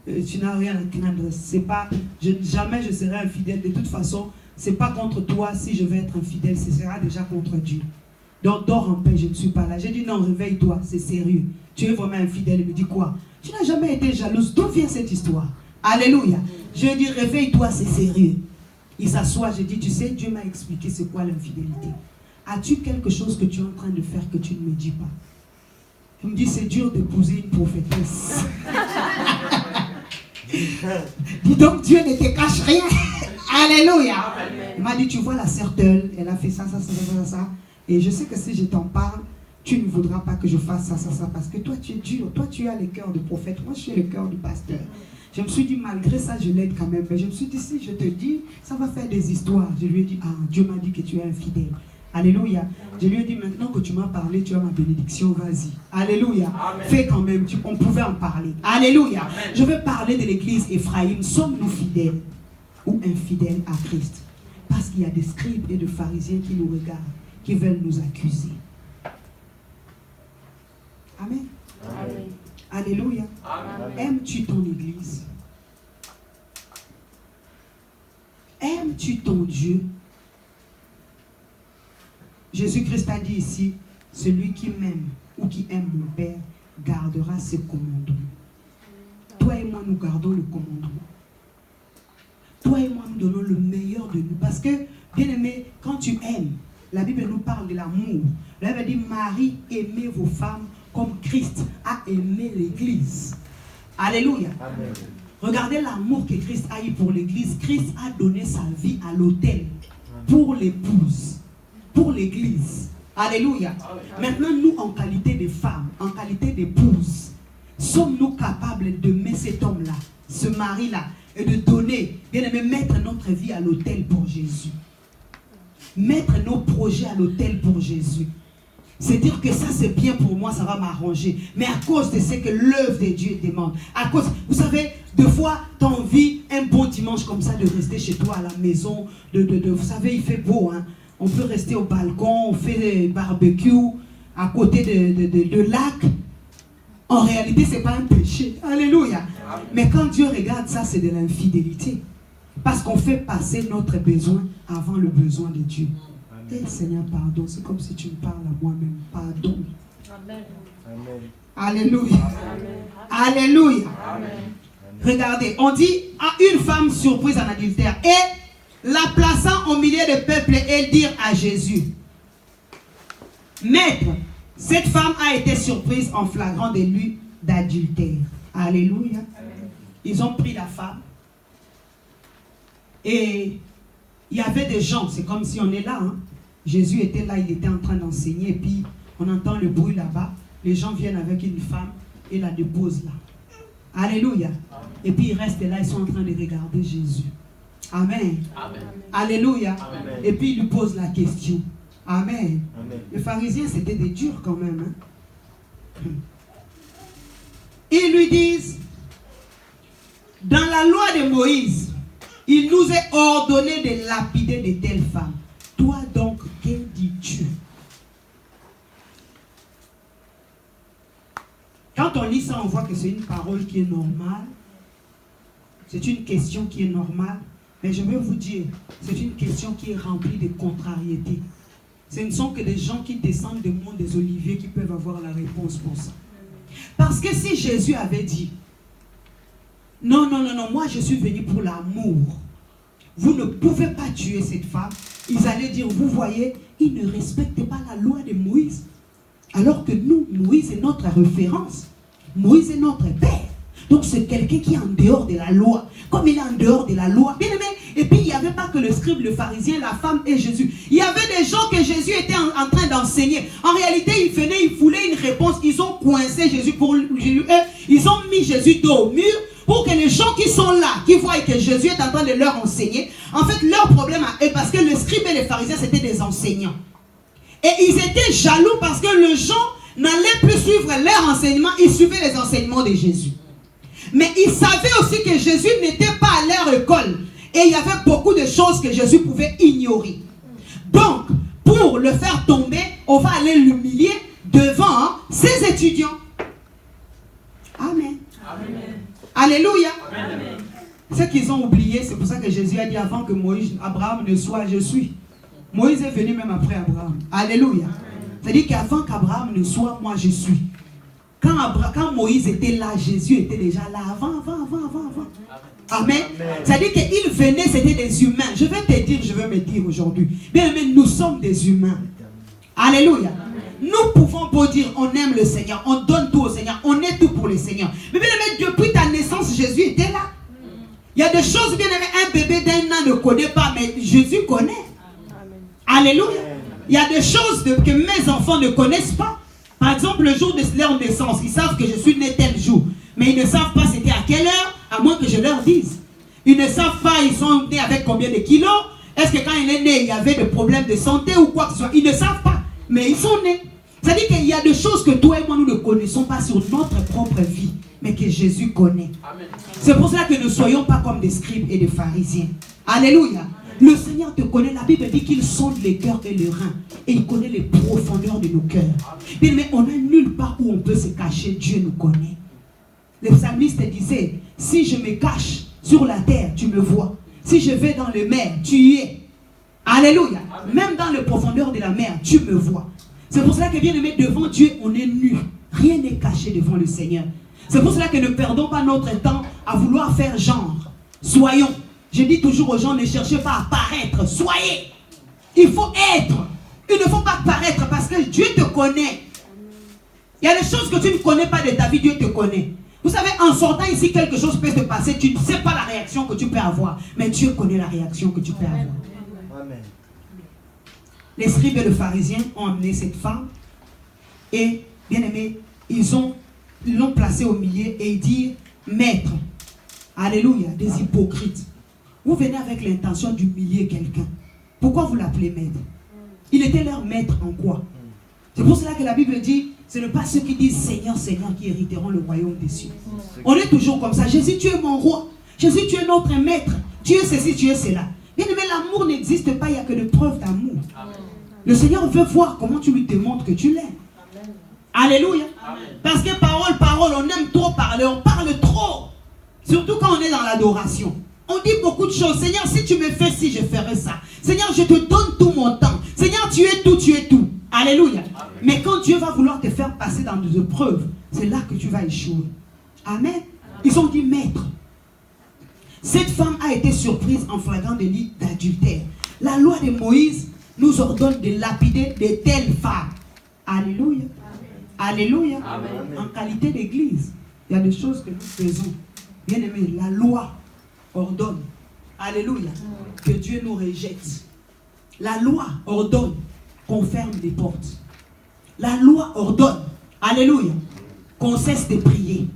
Tu n'as rien à craindre. C'est pas, jamais je serai infidèle. De toute façon, ce n'est pas contre toi. Si je vais être infidèle, ce sera déjà contre Dieu. Donc, dors en paix, je ne suis pas là. J'ai dit, non, réveille-toi, c'est sérieux. Tu es vraiment infidèle. Il me dit, quoi? Tu n'as jamais été jalouse. D'où vient cette histoire? Alléluia. Je lui ai dit, réveille-toi, c'est sérieux. Il s'assoit, je dis, tu sais, Dieu m'a expliqué c'est quoi l'infidélité. As-tu quelque chose que tu es en train de faire que tu ne me dis pas? Il me dit, c'est dur d'épouser une prophétesse. Dis donc, Dieu ne te cache rien. Alléluia. Il m'a dit, tu vois la sœur Teul, elle a fait ça. Et je sais que si je t'en parle, tu ne voudras pas que je fasse ça. Parce que toi, tu es dur. Toi, tu as le cœur de prophète. Moi, je suis le cœur du pasteur. Je me suis dit, malgré ça, je l'aide quand même. Mais je me suis dit, si je te dis, ça va faire des histoires. Je lui ai dit, ah, Dieu m'a dit que tu es infidèle. Alléluia. Je lui ai dit, maintenant que tu m'as parlé, tu as ma bénédiction, vas-y. Alléluia. Amen. Fais quand même, on pouvait en parler. Alléluia. Amen. Je vais parler de l'église Ephraïm. Sommes-nous fidèles ou infidèles à Christ? Parce qu'il y a des scribes et des pharisiens qui nous regardent, qui veulent nous accuser. Amen. Amen. Alléluia. Amen. Aimes-tu ton église? Aimes-tu ton Dieu? Jésus-Christ a dit ici, celui qui m'aime ou qui aime mon Père gardera ses commandements. Toi et moi, nous gardons le commandement. Toi et moi, nous donnons le meilleur de nous. Parce que, bien aimé, quand tu aimes, la Bible nous parle de l'amour. La Bible dit, Marie, aimez vos femmes comme Christ a aimé l'église. Alléluia. Amen. Regardez l'amour que Christ a eu pour l'église. Christ a donné sa vie à l'autel pour l'épouse, pour l'église. Alléluia. Maintenant, nous, en qualité de femmes, en qualité d'épouse, sommes-nous capables de mettre cet homme-là, ce mari-là, et de donner, bien aimé, mettre notre vie à l'autel pour Jésus. Mettre nos projets à l'autel pour Jésus. C'est dire que ça c'est bien pour moi, ça va m'arranger. Mais à cause de ce que l'œuvre de Dieu demande. À cause, vous savez, deux fois, tu as envie un bon dimanche comme ça de rester chez toi à la maison. Vous savez, il fait beau. Hein? On peut rester au balcon, on fait des barbecues à côté de lac. En réalité, ce n'est pas un péché. Alléluia. Mais quand Dieu regarde ça, c'est de l'infidélité. Parce qu'on fait passer notre besoin avant le besoin de Dieu. Eh Seigneur, pardon, c'est comme si tu me parles à moi-même. Pardon. Amen. Alléluia. Amen. Alléluia. Amen. Regardez, on dit à une femme surprise en adultère et la plaçant au milieu du peuple et dire à Jésus, Maître, cette femme a été surprise en flagrant délit d'adultère. Alléluia. Amen. Ils ont pris la femme et il y avait des gens, c'est comme si on est là, hein. Jésus était là, il était en train d'enseigner, et puis on entend le bruit là-bas. Les gens viennent avec une femme et la déposent là. Alléluia. Et puis ils restent là, ils sont en train de regarder Jésus. Amen. Amen. Alléluia. Amen. Et puis ils lui posent la question. Amen. Amen. Les pharisiens, c'était des durs quand même. Hein? Ils lui disent, dans la loi de Moïse, il nous est ordonné de lapider de telles femmes. Toi donc, que dis-tu? Quand on lit ça, on voit que c'est une parole qui est normale. C'est une question qui est normale. Mais je veux vous dire, c'est une question qui est remplie de contrariétés. Ce ne sont que des gens qui descendent du monde des oliviers qui peuvent avoir la réponse pour ça. Parce que si Jésus avait dit, non, moi je suis venu pour l'amour. Vous ne pouvez pas tuer cette femme. Ils allaient dire, vous voyez, ils ne respectent pas la loi de Moïse. Alors que nous, Moïse est notre référence. Moïse est notre père. Donc c'est quelqu'un qui est en dehors de la loi. Comme il est en dehors de la loi. Bien aimé. Et puis il n'y avait pas que le scribe, le pharisien, la femme et Jésus. Il y avait des gens que Jésus était en train d'enseigner. En réalité, ils venaient, ils voulaient une réponse. Ils ont coincé Jésus pour Jésus. Ils ont mis Jésus dos au mur. Pour que les gens qui sont là, qui voient que Jésus est en train de leur enseigner, en fait, leur problème est parce que les scribes et les pharisiens, c'était des enseignants. Et ils étaient jaloux parce que les gens n'allaient plus suivre leur enseignement, ils suivaient les enseignements de Jésus. Mais ils savaient aussi que Jésus n'était pas à leur école. Et il y avait beaucoup de choses que Jésus pouvait ignorer. Donc, pour le faire tomber, on va aller l'humilier devant ses étudiants. Amen. Amen. Alléluia. Amen. Ce qu'ils ont oublié, c'est pour ça que Jésus a dit avant que Abraham ne soit, je suis. Moïse est venu même après Abraham. Alléluia. C'est-à-dire qu'avant qu'Abraham ne soit, moi je suis. Quand Moïse était là, Jésus était déjà là. Avant. Amen. C'est-à-dire qu'il venait, c'était des humains. Je vais te dire, je vais me dire aujourd'hui. Bien aimé, nous sommes des humains. Alléluia. Nous pouvons pas dire on aime le Seigneur, on donne tout au Seigneur, on est tout pour le Seigneur. Mais bien aimé, depuis ta naissance, Jésus était là. Il y a des choses, bien aimé, un bébé d'un an ne connaît pas, mais Jésus connaît. Alléluia. Il y a des choses que mes enfants ne connaissent pas. Par exemple, le jour de leur naissance, ils savent que je suis né tel jour. Mais ils ne savent pas c'était à quelle heure, à moins que je leur dise. Ils ne savent pas, ils sont nés avec combien de kilos. Est-ce que quand il est né, il y avait des problèmes de santé ou quoi que ce soit. Ils ne savent pas. Mais ils sont nés. C'est-à-dire qu'il y a des choses que toi et moi, nous ne connaissons pas sur notre propre vie, mais que Jésus connaît. C'est pour cela que nous ne soyons pas comme des scribes et des pharisiens. Alléluia. Le Seigneur te connaît. La Bible dit qu'il sonde les cœurs et les reins. Et il connaît les profondeurs de nos cœurs. Mais on n'a nulle part où on peut se cacher. Dieu nous connaît. Le psalmiste disait, si je me cache sur la terre, tu me vois. Si je vais dans les mers, tu y es. Alléluia. Même dans les profondeurs de la mer, tu me vois. C'est pour cela que bien aimé, devant Dieu, on est nu. Rien n'est caché devant le Seigneur. C'est pour cela que ne perdons pas notre temps à vouloir faire genre. Soyons. Je dis toujours aux gens, ne cherchez pas à paraître. Soyez. Il faut être. Il ne faut pas paraître parce que Dieu te connaît. Il y a des choses que tu ne connais pas de ta vie, Dieu te connaît. Vous savez, en sortant ici, quelque chose peut se passer. Tu ne sais pas la réaction que tu peux avoir. Mais Dieu connaît la réaction que tu peux avoir. Amen. les scribes et les pharisiens ont amené cette femme et, bien aimé, ils l'ont placée au milieu et ils disent, maître, alléluia, des hypocrites. Vous venez avec l'intention d'humilier quelqu'un. Pourquoi vous l'appelez maître? Il était leur maître en quoi? C'est pour cela que la Bible dit, ce n'est pas ceux qui disent Seigneur, Seigneur qui hériteront le royaume des cieux. On est toujours comme ça. Jésus, tu es mon roi. Jésus, tu es notre maître. Tu es ceci, tu es cela. Bien aimé, l'amour n'existe pas, il n'y a que de preuves d'amour. Le Seigneur veut voir comment tu lui démontres que tu l'aimes. Alléluia. Amen. Parce que parole, on aime trop parler, on parle trop. Surtout quand on est dans l'adoration. On dit beaucoup de choses. Seigneur, si tu me fais ci, je ferai ça. Seigneur, je te donne tout mon temps. Seigneur, tu es tout, tu es tout. Alléluia. Amen. Mais quand Dieu va vouloir te faire passer dans des épreuves, c'est là que tu vas échouer. Amen. Amen. Ils ont dit, maître, cette femme a été surprise en flagrant délit d'adultère. La loi de Moïse nous ordonne de lapider de telles femmes. Alléluia. Amen. Alléluia. Amen. En qualité d'église, il y a des choses que nous faisons. Bien aimé, la loi ordonne. Alléluia. Que Dieu nous rejette. La loi ordonne qu'on ferme les portes. La loi ordonne. Alléluia. Qu'on cesse de prier.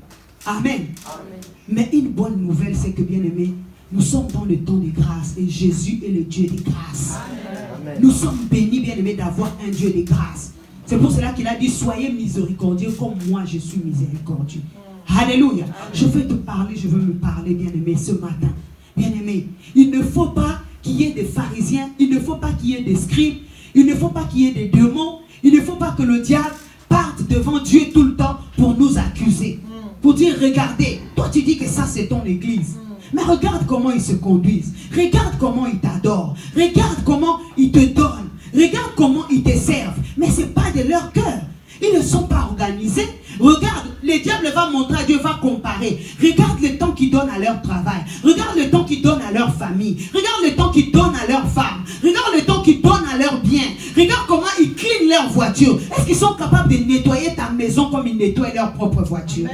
Amen. Amen. Mais une bonne nouvelle, c'est que, bien aimé, nous sommes dans le temps de grâce et Jésus est le Dieu de grâce. Amen. Nous sommes bénis, bien aimé, d'avoir un Dieu de grâce. C'est pour cela qu'il a dit, soyez miséricordieux comme moi je suis miséricordieux. Alléluia. Je veux te parler, je veux me parler, bien aimé, ce matin. Bien aimé, il ne faut pas qu'il y ait des pharisiens, il ne faut pas qu'il y ait des scribes, il ne faut pas qu'il y ait des démons, il ne faut pas que le diable parte devant Dieu tout le temps pour nous accuser. Pour dire, regardez, toi tu dis que ça c'est ton église. Mais regarde comment ils se conduisent. Regarde comment ils t'adorent. Regarde comment ils te donnent. Regarde comment ils te servent. Mais ce n'est pas de leur cœur. Ils ne sont pas organisés. Regarde, le diable va montrer à Dieu, va comparer. Regarde le temps qu'ils donnent à leur travail. Regarde le temps qu'ils donnent à leur famille. Regarde le temps qu'ils donnent à leurs femmes. Regarde le temps qu'ils donnent à leurs biens. Regarde comment ils cleanent leur voiture. Est-ce qu'ils sont capables de nettoyer ta maison comme ils nettoient leur propre voiture?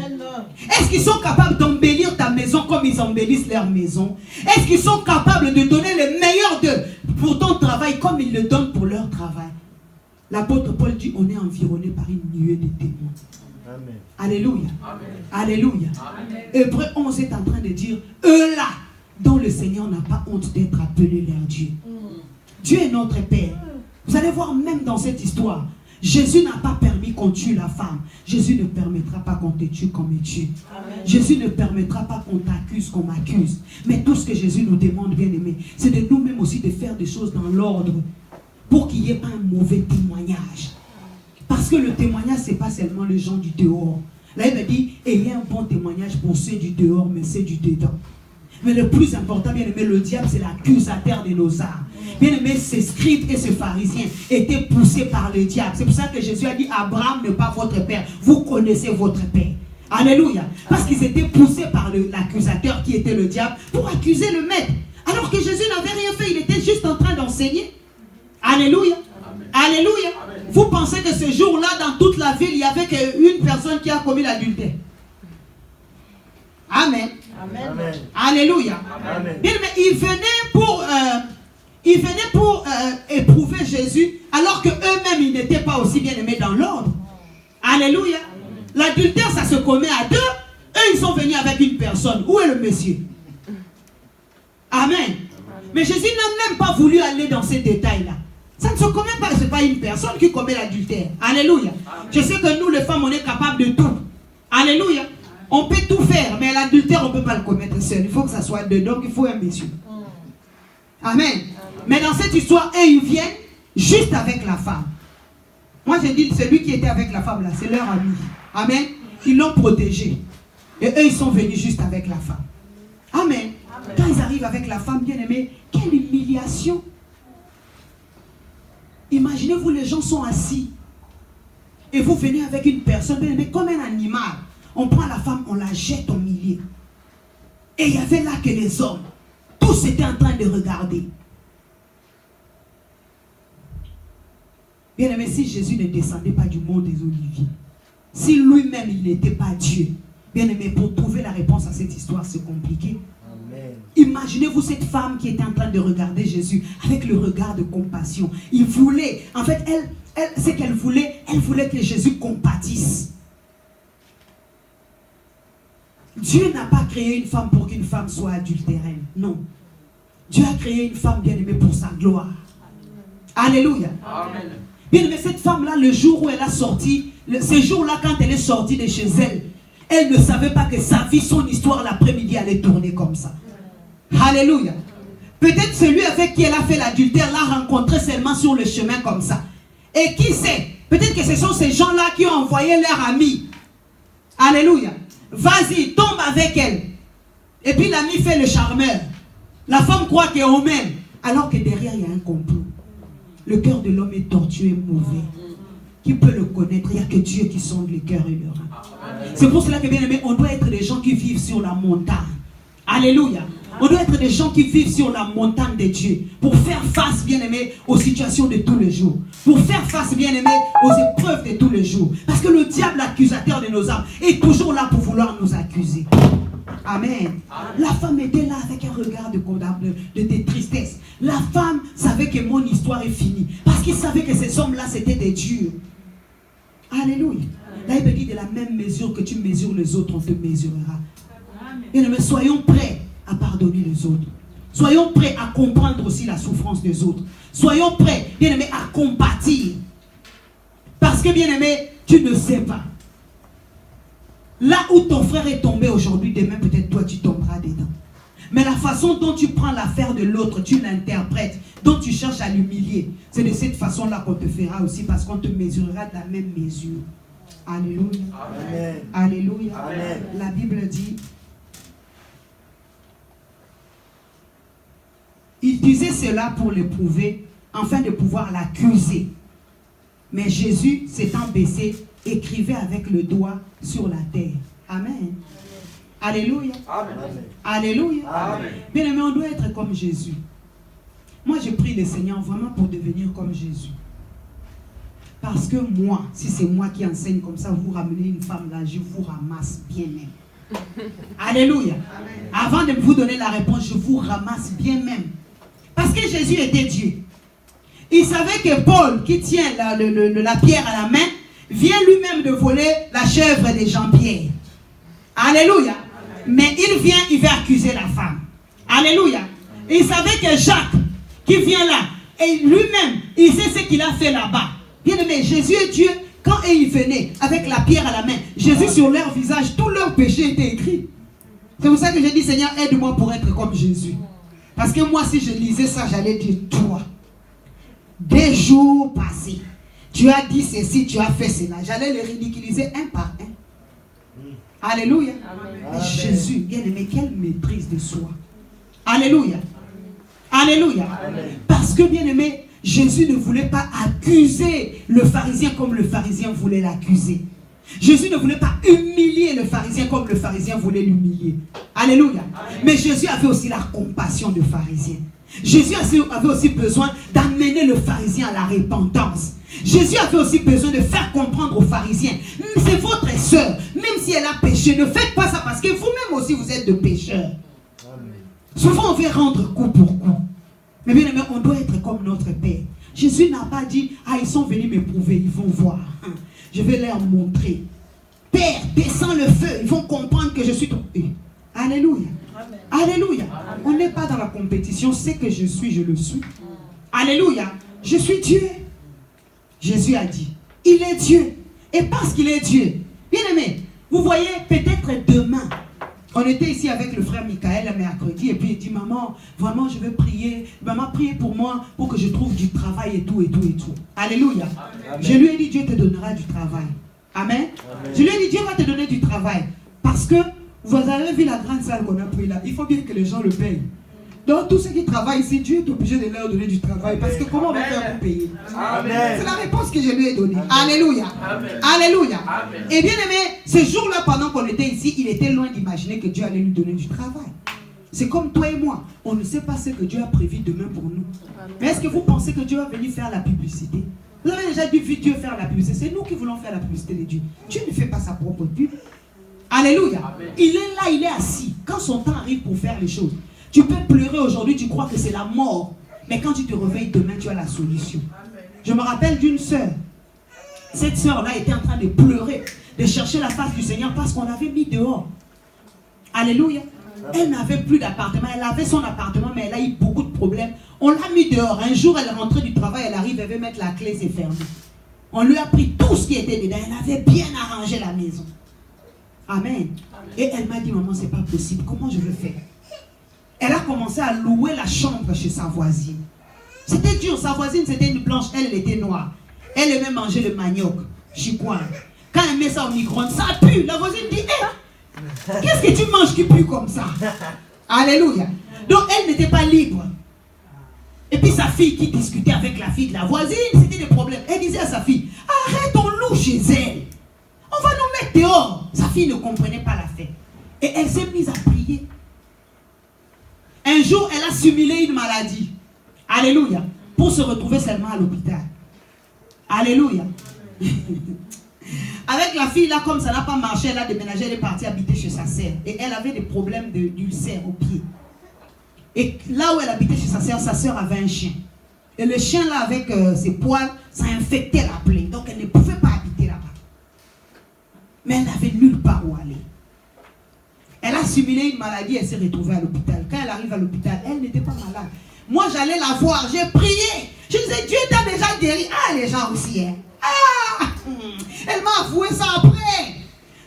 Est-ce qu'ils sont capables d'embellir ta maison comme ils embellissent leur maison? Est-ce qu'ils sont capables de donner le meilleur d'eux pour ton travail comme ils le donnent pour leur travail? L'apôtre Paul dit, on est environné par une nuée de témoins. Amen. Alléluia. Amen. Alléluia. Amen. Hébreu 11 est en train de dire, eux là, dont le Seigneur n'a pas honte d'être appelé leur Dieu. Dieu est notre Père. Vous allez voir, même dans cette histoire, Jésus n'a pas permis qu'on tue la femme. Jésus ne permettra pas qu'on te tue comme il tue. Amen. Jésus ne permettra pas qu'on t'accuse comme m'accuse. Mais tout ce que Jésus nous demande, bien aimé, c'est de nous-mêmes aussi de faire des choses dans l'ordre pour qu'il n'y ait pas un mauvais témoignage. Parce que le témoignage, ce n'est pas seulement les gens du dehors. Là, il me dit, ayez un bon témoignage pour ceux du dehors, mais ceux du dedans. Mais le plus important, bien aimé, le diable, c'est l'accusateur de nos âmes. Bien aimé, ces scribes et ces pharisiens étaient poussés par le diable. C'est pour ça que Jésus a dit, Abraham n'est pas votre père. Vous connaissez votre père. Alléluia. Parce qu'ils étaient poussés par l'accusateur qui était le diable pour accuser le maître. Alors que Jésus n'avait rien fait, il était juste en train d'enseigner. Alléluia. Amen. Alléluia. Amen. Vous pensez que ce jour-là, dans toute la ville, il n'y avait qu'une personne qui a commis l'adultère? Amen. Amen. Amen. Alléluia. Amen. Bien, mais ils venaient pour éprouver Jésus, alors qu'eux-mêmes, ils n'étaient pas aussi bien aimés dans l'ordre. Alléluia. L'adultère, ça se commet à deux. Eux, ils sont venus avec une personne. Où est le monsieur? Amen. Amen. Mais Jésus n'a même pas voulu aller dans ces détails-là. Ça ne se commet pas, ce n'est pas une personne qui commet l'adultère. Alléluia. Amen. Je sais que nous, les femmes, on est capables de tout. Alléluia. On peut tout faire, mais l'adultère, on ne peut pas le commettre seul. Il faut que ça soit deux, donc il faut un monsieur. Amen. Amen. Mais dans cette histoire, eux, ils viennent juste avec la femme. Moi, j'ai dit, celui qui était avec la femme, là, c'est leur ami. Amen. Ils l'ont protégé. Et eux, ils sont venus juste avec la femme. Amen. Amen. Quand ils arrivent avec la femme, bien aimée, quelle humiliation. Imaginez-vous, les gens sont assis. Et vous venez avec une personne, bien aimée, comme un animal. On prend la femme, on la jette au milieu. Et il y avait là que les hommes. Tous étaient en train de regarder. Bien aimé, si Jésus ne descendait pas du mont des Oliviers, si lui-même il n'était pas Dieu, bien aimé, pour trouver la réponse à cette histoire, c'est compliqué. Imaginez-vous cette femme qui était en train de regarder Jésus avec le regard de compassion. Il voulait, en fait, elle ce qu'elle voulait, elle voulait que Jésus compatisse. Dieu n'a pas créé une femme pour qu'une femme soit adultérine. Non. Dieu a créé une femme bien-aimée pour sa gloire. Alléluia. Amen. Bien-aimée, cette femme-là, le jour où elle a sorti, ce jour-là, quand elle est sortie de chez elle, elle ne savait pas que sa vie, son histoire, l'après-midi, allait tourner comme ça. Alléluia. Peut-être celui avec qui elle a fait l'adultère l'a rencontré seulement sur le chemin comme ça. Et qui sait, peut-être que ce sont ces gens-là qui ont envoyé leur ami. Alléluia. Vas-y, tombe avec elle. Et puis l'ami fait le charmeur. La femme croit qu'elle est au même. Alors que derrière, il y a un complot. Le cœur de l'homme est tortueux et mauvais. Qui peut le connaître? Il n'y a que Dieu qui sonde les cœurs et le rein. C'est pour cela que, bien aimé, on doit être des gens qui vivent sur la montagne. Alléluia. On doit être des gens qui vivent sur la montagne de Dieu. Pour faire face, bien aimé, aux situations de tous les jours. Pour faire face, bien aimé, aux épreuves de tous les jours. Parce que le diable, l'accusateur de nos âmes, est toujours là pour vouloir nous accuser. Amen. La femme était là avec un regard de tristesse. La femme savait que mon histoire est finie. Parce qu'il savait que ces hommes-là, c'était des dieux. Alléluia. Là, il me dit, de la même mesure que tu mesures les autres, on te mesurera. Bien, mais soyons prêts à pardonner les autres. Soyons prêts à comprendre aussi la souffrance des autres. Soyons prêts, bien aimé, à compatir. Parce que, bien aimé, tu ne sais pas. Là où ton frère est tombé aujourd'hui, demain peut-être toi tu tomberas dedans. Mais la façon dont tu prends l'affaire de l'autre, tu l'interprètes, dont tu cherches à l'humilier, c'est de cette façon-là qu'on te fera aussi, parce qu'on te mesurera de la même mesure. Alléluia. Amen. Alléluia. Amen. La Bible dit, il disait cela pour l'éprouver, afin de pouvoir l'accuser. Mais Jésus, s'étant baissé, écrivait avec le doigt sur la terre. Amen. Alléluia. Amen. Alléluia. Amen. Bien aimé, on doit être comme Jésus. Moi, je prie le Seigneur vraiment pour devenir comme Jésus. Parce que moi, si c'est moi qui enseigne comme ça, vous ramenez une femme là, je vous ramasse bien même. Alléluia. Amen. Avant de vous donner la réponse, je vous ramasse bien même. Parce que Jésus était Dieu. Il savait que Paul, qui tient la pierre à la main, vient lui-même de voler la chèvre de Jean-Pierre. Alléluia. Mais il vient, il va accuser la femme. Alléluia. Il savait que Jacques, qui vient là, et lui-même, il sait ce qu'il a fait là-bas. Bien aimé, Jésus est Dieu. Quand il venait avec la pierre à la main, Jésus sur leur visage, tous leurs péchés étaient écrits. C'est pour ça que j'ai dit, Seigneur, aide-moi pour être comme Jésus. Parce que moi, si je lisais ça, j'allais dire, toi, des jours passés, tu as dit ceci, tu as fait cela. J'allais les ridiculiser un par un. Alléluia. Amen. Jésus, bien aimé, quelle maîtrise de soi. Alléluia. Alléluia. Amen. Parce que, bien aimé, Jésus ne voulait pas accuser le pharisien comme le pharisien voulait l'accuser. Jésus ne voulait pas humilier le pharisien comme le pharisien voulait l'humilier. Alléluia. Amen. Mais Jésus avait aussi la compassion du pharisien. Jésus avait aussi besoin d'amener le pharisien à la repentance. Jésus avait aussi besoin de faire comprendre aux pharisiens, c'est votre soeur, même si elle a péché, ne faites pas ça parce que vous-même aussi vous êtes de pécheurs. Amen. Souvent on veut rendre coup pour coup. Mais bien aimé, on doit être comme notre Père. Jésus n'a pas dit, ah ils sont venus m'éprouver, ils vont voir. Je vais leur montrer. Père, descends le feu, ils vont comprendre que je suis ton Père. Alléluia. Amen. Alléluia. Amen. On n'est pas dans la compétition, c'est que je suis, je le suis. Alléluia. Je suis Dieu. Jésus a dit, il est Dieu. Et parce qu'il est Dieu, bien aimé, vous voyez, peut-être demain, on était ici avec le frère Michael mercredi, et puis il dit, maman, vraiment je veux prier, maman priez pour moi, pour que je trouve du travail et tout, et tout, et tout. Alléluia. Amen. Je lui ai dit, Dieu te donnera du travail. Amen. Amen. Je lui ai dit, Dieu va te donner du travail. Parce que, vous avez vu la grande salle qu'on a pris là, il faut bien que les gens le payent. Donc tous ceux qui travaillent ici, Dieu est obligé de leur donner du travail. Parce que comment on va faire pour payer? C'est la réponse que je lui ai donnée. Alléluia. Amen. Alléluia. Amen. Et bien aimé, ce jour-là, pendant qu'on était ici, il était loin d'imaginer que Dieu allait lui donner du travail. C'est comme toi et moi. On ne sait pas ce que Dieu a prévu demain pour nous. Mais est-ce que vous pensez que Dieu va venir faire la publicité? Vous avez déjà vu Dieu faire la publicité. C'est nous qui voulons faire la publicité de Dieu. Dieu ne fait pas sa propre pub. Alléluia. Amen. Il est là, il est assis. Quand son temps arrive pour faire les choses, Tu peux pleurer aujourd'hui, tu crois que c'est la mort. Mais quand tu te réveilles demain, tu as la solution. Je me rappelle d'une sœur. Cette sœur-là était en train de pleurer, de chercher la face du Seigneur parce qu'on l'avait mis dehors. Alléluia. Elle n'avait plus d'appartement. Elle avait son appartement, mais elle a eu beaucoup de problèmes. On l'a mis dehors. Un jour, elle est rentrée du travail, elle arrive, elle veut mettre la clé, c'est fermé. On lui a pris tout ce qui était dedans. Elle avait bien arrangé la maison. Amen. Et elle m'a dit, maman, c'est pas possible. Comment je vais faire? Elle a commencé à louer la chambre chez sa voisine. C'était dur. Sa voisine, c'était une blanche. Elle était noire. Elle aimait manger le manioc. Chicoine. Quand elle met ça au micro-ondes, ça pue. La voisine dit, qu'est-ce que tu manges qui pue comme ça? Alléluia. Donc, elle n'était pas libre. Et puis, sa fille qui discutait avec la fille de la voisine, c'était des problèmes. Elle disait à sa fille, arrête, on loue chez elle. On va nous mettre dehors. Sa fille ne comprenait pas l'affaire. Et elle s'est mise à prier. Un jour, elle a simulé une maladie. Alléluia. Pour se retrouver seulement à l'hôpital. Alléluia. Avec la fille là, comme ça n'a pas marché, elle a déménagé, elle est partie habiter chez sa sœur. Et elle avait des problèmes d'ulcère au pied. Et là où elle habitait chez sa sœur avait un chien. Et le chien là, avec ses poils, ça infectait la plaie. Donc elle ne pouvait pas habiter là-bas. Mais elle n'avait nulle part où aller. Elle a simulé une maladie, elle s'est retrouvée à l'hôpital. Quand elle arrive à l'hôpital, elle n'était pas malade. Moi, j'allais la voir, j'ai prié. Je disais, Dieu t'a déjà guéri. Ah, les gens aussi, hein. Ah, elle m'a avoué ça après.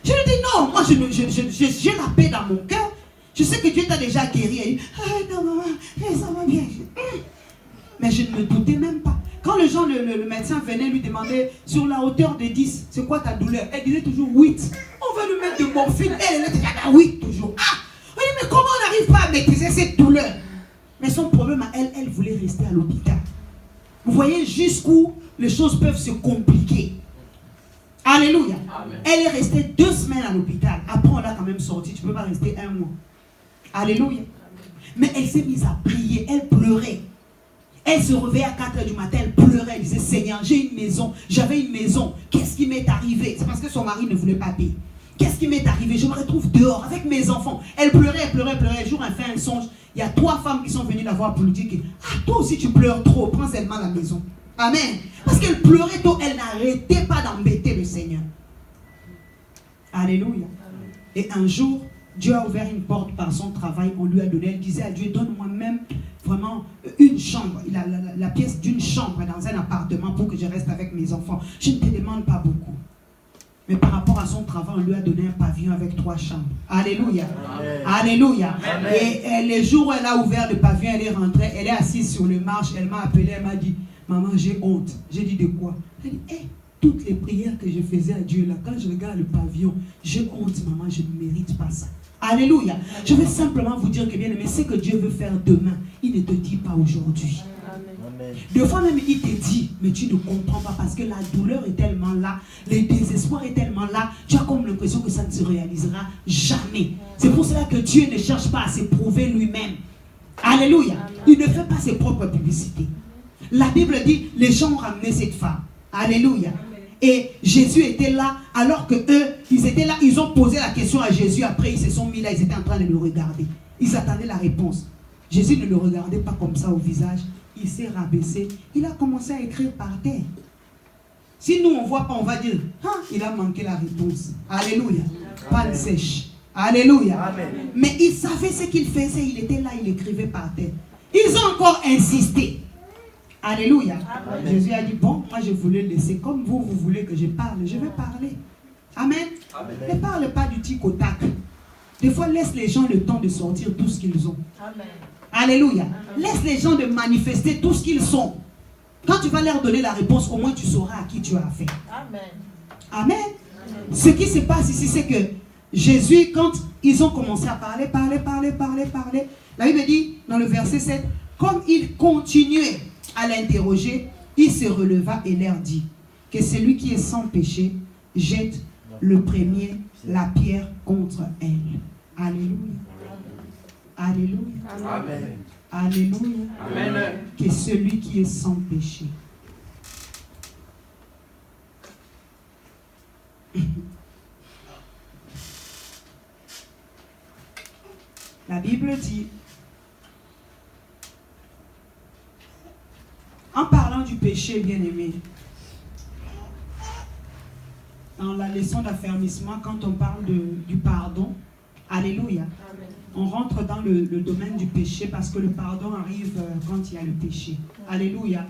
Je lui dis, non, moi, j'ai la paix dans mon cœur. Je sais que Dieu t'a déjà guéri. Elle dit, ah, non, maman, ça va bien. Mais je ne me doutais même pas. Quand le médecin venait lui demander, sur la hauteur de 10, c'est quoi ta douleur? Elle disait toujours 8. On veut lui mettre de morphine. Elle était à 8 toujours. Ah, oui, mais comment on n'arrive pas à maîtriser cette douleur? Mais son problème à elle, elle voulait rester à l'hôpital. Vous voyez jusqu'où les choses peuvent se compliquer. Alléluia. Amen. Elle est restée 2 semaines à l'hôpital. Après, on l'a quand même sortie. Tu ne peux pas rester 1 mois. Alléluia. Amen. Mais elle s'est mise à prier. Elle pleurait. Elle se réveillait à 4 h du matin. Elle pleurait. Elle disait, Seigneur, j'ai une maison. J'avais une maison. Qu'est-ce qui m'est arrivé? C'est parce que son mari ne voulait pas payer. Qu'est-ce qui m'est arrivé? Je me retrouve dehors avec mes enfants. Elle pleurait, elle pleurait, elle pleurait. Un jour, elle fait un songe. Il y a 3 femmes qui sont venues la voir pour lui dire que toi aussi tu pleures trop, prends seulement la maison. Amen. Parce qu'elle pleurait tôt, elle n'arrêtait pas d'embêter le Seigneur. Alléluia. Amen. Et un jour, Dieu a ouvert une porte par son travail, on lui a donné, elle disait à Dieu, donne-moi même vraiment une chambre, la pièce d'une chambre dans un appartement pour que je reste avec mes enfants. Je ne te demande pas beaucoup. Mais par rapport à son travail, on lui a donné un pavillon avec 3 chambres. Alléluia. Amen. Alléluia. Amen. Et les jours où elle a ouvert le pavillon, elle est rentrée, elle est assise sur le marche, elle m'a appelé, elle m'a dit, maman, j'ai honte. J'ai dit, de quoi? Elle dit, toutes les prières que je faisais à Dieu, là, quand je regarde le pavillon, j'ai honte, maman, je ne mérite pas ça. Alléluia. Amen. Je veux simplement vous dire que bien aimé, ce que Dieu veut faire demain, il ne te dit pas aujourd'hui. Des fois même il te dit, mais tu ne comprends pas parce que la douleur est tellement là, le désespoir est tellement là, tu as comme l'impression que ça ne se réalisera jamais. C'est pour cela que Dieu ne cherche pas à se prouver lui-même. Alléluia. Il ne fait pas ses propres publicités. La Bible dit, les gens ont ramené cette femme. Alléluia. Et Jésus était là, alors que eux, ils étaient là, ils ont posé la question à Jésus, après ils se sont mis là, ils étaient en train de le regarder. Ils attendaient la réponse. Jésus ne le regardait pas comme ça au visage. Il s'est rabaissé, il a commencé à écrire par terre. Si nous on ne voit pas, on va dire, il a manqué la réponse. Alléluia. Panne sèche. Alléluia. Amen. Mais il savait ce qu'il faisait, il était là, il écrivait par terre. Ils ont encore insisté. Alléluia. Amen. Jésus a dit, bon, moi je voulais laisser, comme vous voulez que je parle, je vais parler. Amen. Amen. Ne parle pas du tic au tac. Des fois, laisse les gens le temps de sortir tout ce qu'ils ont. Amen. Alléluia. Amen. Laisse les gens de manifester tout ce qu'ils sont. Quand tu vas leur donner la réponse, au moins tu sauras à qui tu as affaire. Amen. Amen. Amen. Ce qui se passe ici, c'est que Jésus, quand ils ont commencé à parler, la Bible dit dans le verset 7, comme il continuait à l'interroger, il se releva et leur dit que celui qui est sans péché jette le premier la pierre contre elle. Alléluia. Alléluia. Amen. Alléluia. Amen. Que celui qui est sans péché. La Bible dit péché, bien-aimé. Dans la leçon d'affermissement, quand on parle du pardon, alléluia, amen, on rentre dans le domaine du péché parce que le pardon arrive quand il y a le péché. Alléluia.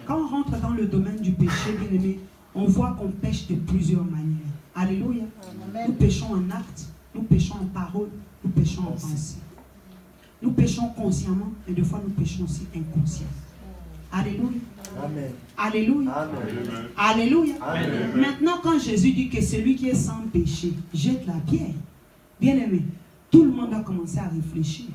Quand on rentre dans le domaine du péché, bien-aimé, on voit qu'on pêche de plusieurs manières. Alléluia. Amen. Nous péchons en acte, nous péchons en parole, nous péchons en pensée. Nous péchons consciemment et des fois nous péchons aussi inconsciemment. Alléluia. Amen. Alléluia. Amen. Alléluia. Amen. Maintenant, quand Jésus dit que celui qui est sans péché jette la pierre, bien aimé, tout le monde a commencé à réfléchir.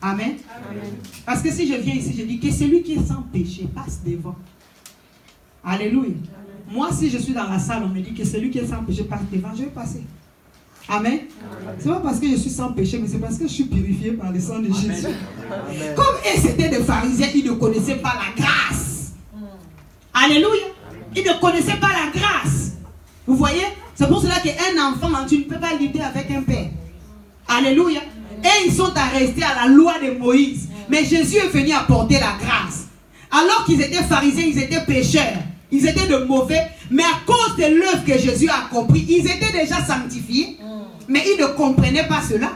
Amen. Amen. Parce que si je viens ici, je dis que celui qui est sans péché passe devant. Alléluia. Amen. Moi, si je suis dans la salle, on me dit que celui qui est sans péché passe devant, je vais passer. Amen. Ce n'est pas parce que je suis sans péché, mais c'est parce que je suis purifié par le sang de Jésus. Amen. Comme c'était des pharisiens, ils ne connaissaient pas la grâce. Alléluia. Ils ne connaissaient pas la grâce. Vous voyez? C'est pour cela qu'un enfant, tu ne peux pas lutter avec un père. Alléluia. Et ils sont restés à la loi de Moïse. Mais Jésus est venu apporter la grâce. Alors qu'ils étaient pharisiens, ils étaient pécheurs. Ils étaient de mauvais. Mais à cause de l'œuvre que Jésus a accomplie, ils étaient déjà sanctifiés. Mais ils ne comprenaient pas cela.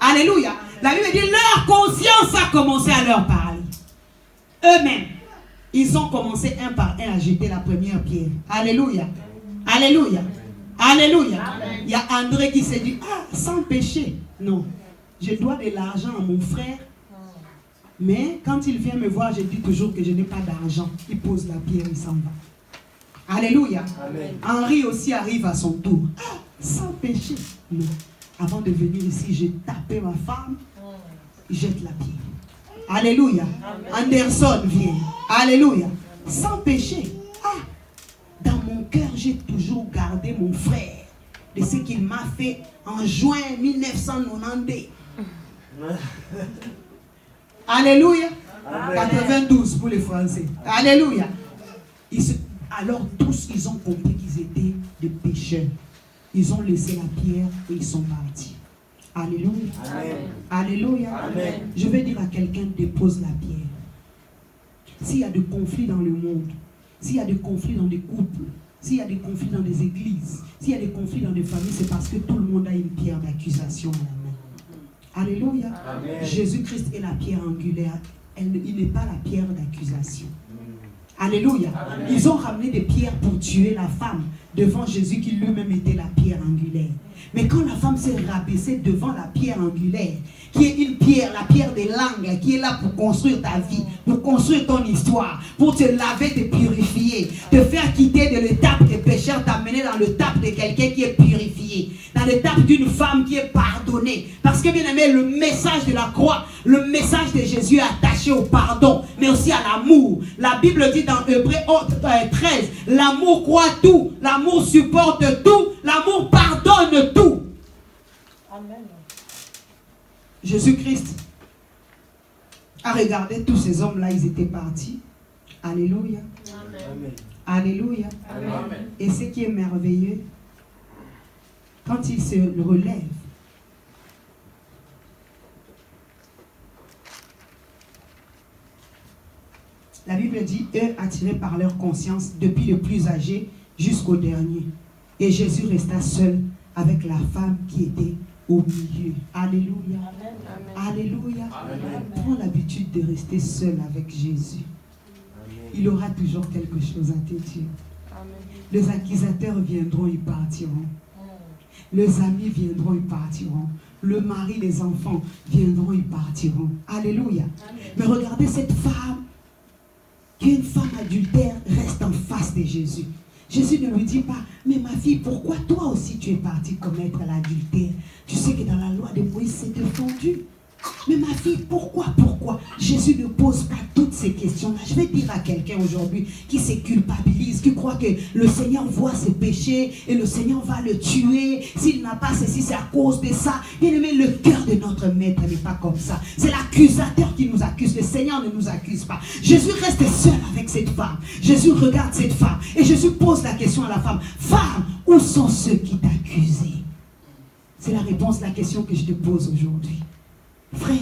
Alléluia. La Bible dit, leur conscience a commencé à leur parler. Eux-mêmes, ils ont commencé un par un à jeter la première pierre. Alléluia. Alléluia. Alléluia. Il y a André qui s'est dit, sans péché. Non. Je dois de l'argent à mon frère. Mais quand il vient me voir, je dis toujours que je n'ai pas d'argent. Il pose la pierre, il s'en va. Alléluia. Amen. Henri aussi arrive à son tour. Sans péché. Non. Avant de venir ici, j'ai tapé ma femme. Il jette la pierre. Alléluia. Amen. Anderson vient. Alléluia. Sans péché. Dans mon cœur, j'ai toujours gardé mon frère de ce qu'il m'a fait en juin 1992. Alléluia. Amen. 92 pour les Français. Alléluia. Alors tous, ils ont compris qu'ils étaient des pécheurs. Ils ont laissé la pierre et ils sont partis. Alléluia. Amen. Alléluia. Amen. Je vais dire à quelqu'un, dépose la pierre. S'il y a des conflits dans le monde, s'il y a des conflits dans des couples, s'il y a des conflits dans des églises, s'il y a des conflits dans des familles, c'est parce que tout le monde a une pierre d'accusation à la main. Alléluia. Amen. Jésus-Christ est la pierre angulaire. Il n'est pas la pierre d'accusation. Alléluia. Amen. Ils ont ramené des pierres pour tuer la femme devant Jésus qui lui-même était la pierre angulaire. Mais quand la femme s'est rabaissée devant la pierre angulaire, qui est une pierre, la pierre des langues, qui est là pour construire ta vie, pour construire ton histoire, pour te laver, te purifier, te faire quitter de l'étape des pécheurs, t'amener dans l'étape de quelqu'un qui est purifié, dans l'étape d'une femme qui est pardonnée. Parce que bien aimé, le message de la croix, le message de Jésus est attaché au pardon, mais aussi à l'amour. La Bible dit dans Hébreux 13, l'amour croit tout, l'amour supporte tout, l'amour pardonne tout. Amen. Jésus-Christ a regardé tous ces hommes-là, ils étaient partis. Alléluia. Amen. Alléluia. Amen. Et ce qui est merveilleux, quand ils se relèvent, la Bible dit, eux attirés par leur conscience, depuis le plus âgé jusqu'au dernier. Et Jésus resta seul avec la femme qui était au milieu. Alléluia. Amen. Alléluia. Amen. Prends l'habitude de rester seul avec Jésus. Amen. Il aura toujours quelque chose à te dire. Amen. Les accusateurs viendront, ils partiront. Les amis viendront, ils partiront. Le mari, les enfants viendront, ils partiront. Alléluia. Amen. Mais regardez cette femme, qui est une femme adultère, reste en face de Jésus. Jésus ne lui dit pas, mais ma fille, pourquoi toi aussi tu es partie commettre l'adultère? Tu sais que dans la loi de Moïse, c'est défendu. Mais ma fille, pourquoi? Jésus ne pose pas toutes ces questions-là. Je vais dire à quelqu'un aujourd'hui qui se culpabilise, qui croit que le Seigneur voit ses péchés et le Seigneur va le tuer. S'il n'a pas ceci, c'est à cause de ça. Bien aimé, le cœur de notre maître n'est pas comme ça. C'est l'accusateur qui nous accuse. Le Seigneur ne nous accuse pas. Jésus reste seul avec cette femme. Jésus regarde cette femme et Jésus pose la question à la femme. Femme, où sont ceux qui t'accusent? C'est la réponse à la question que je te pose aujourd'hui. Frère,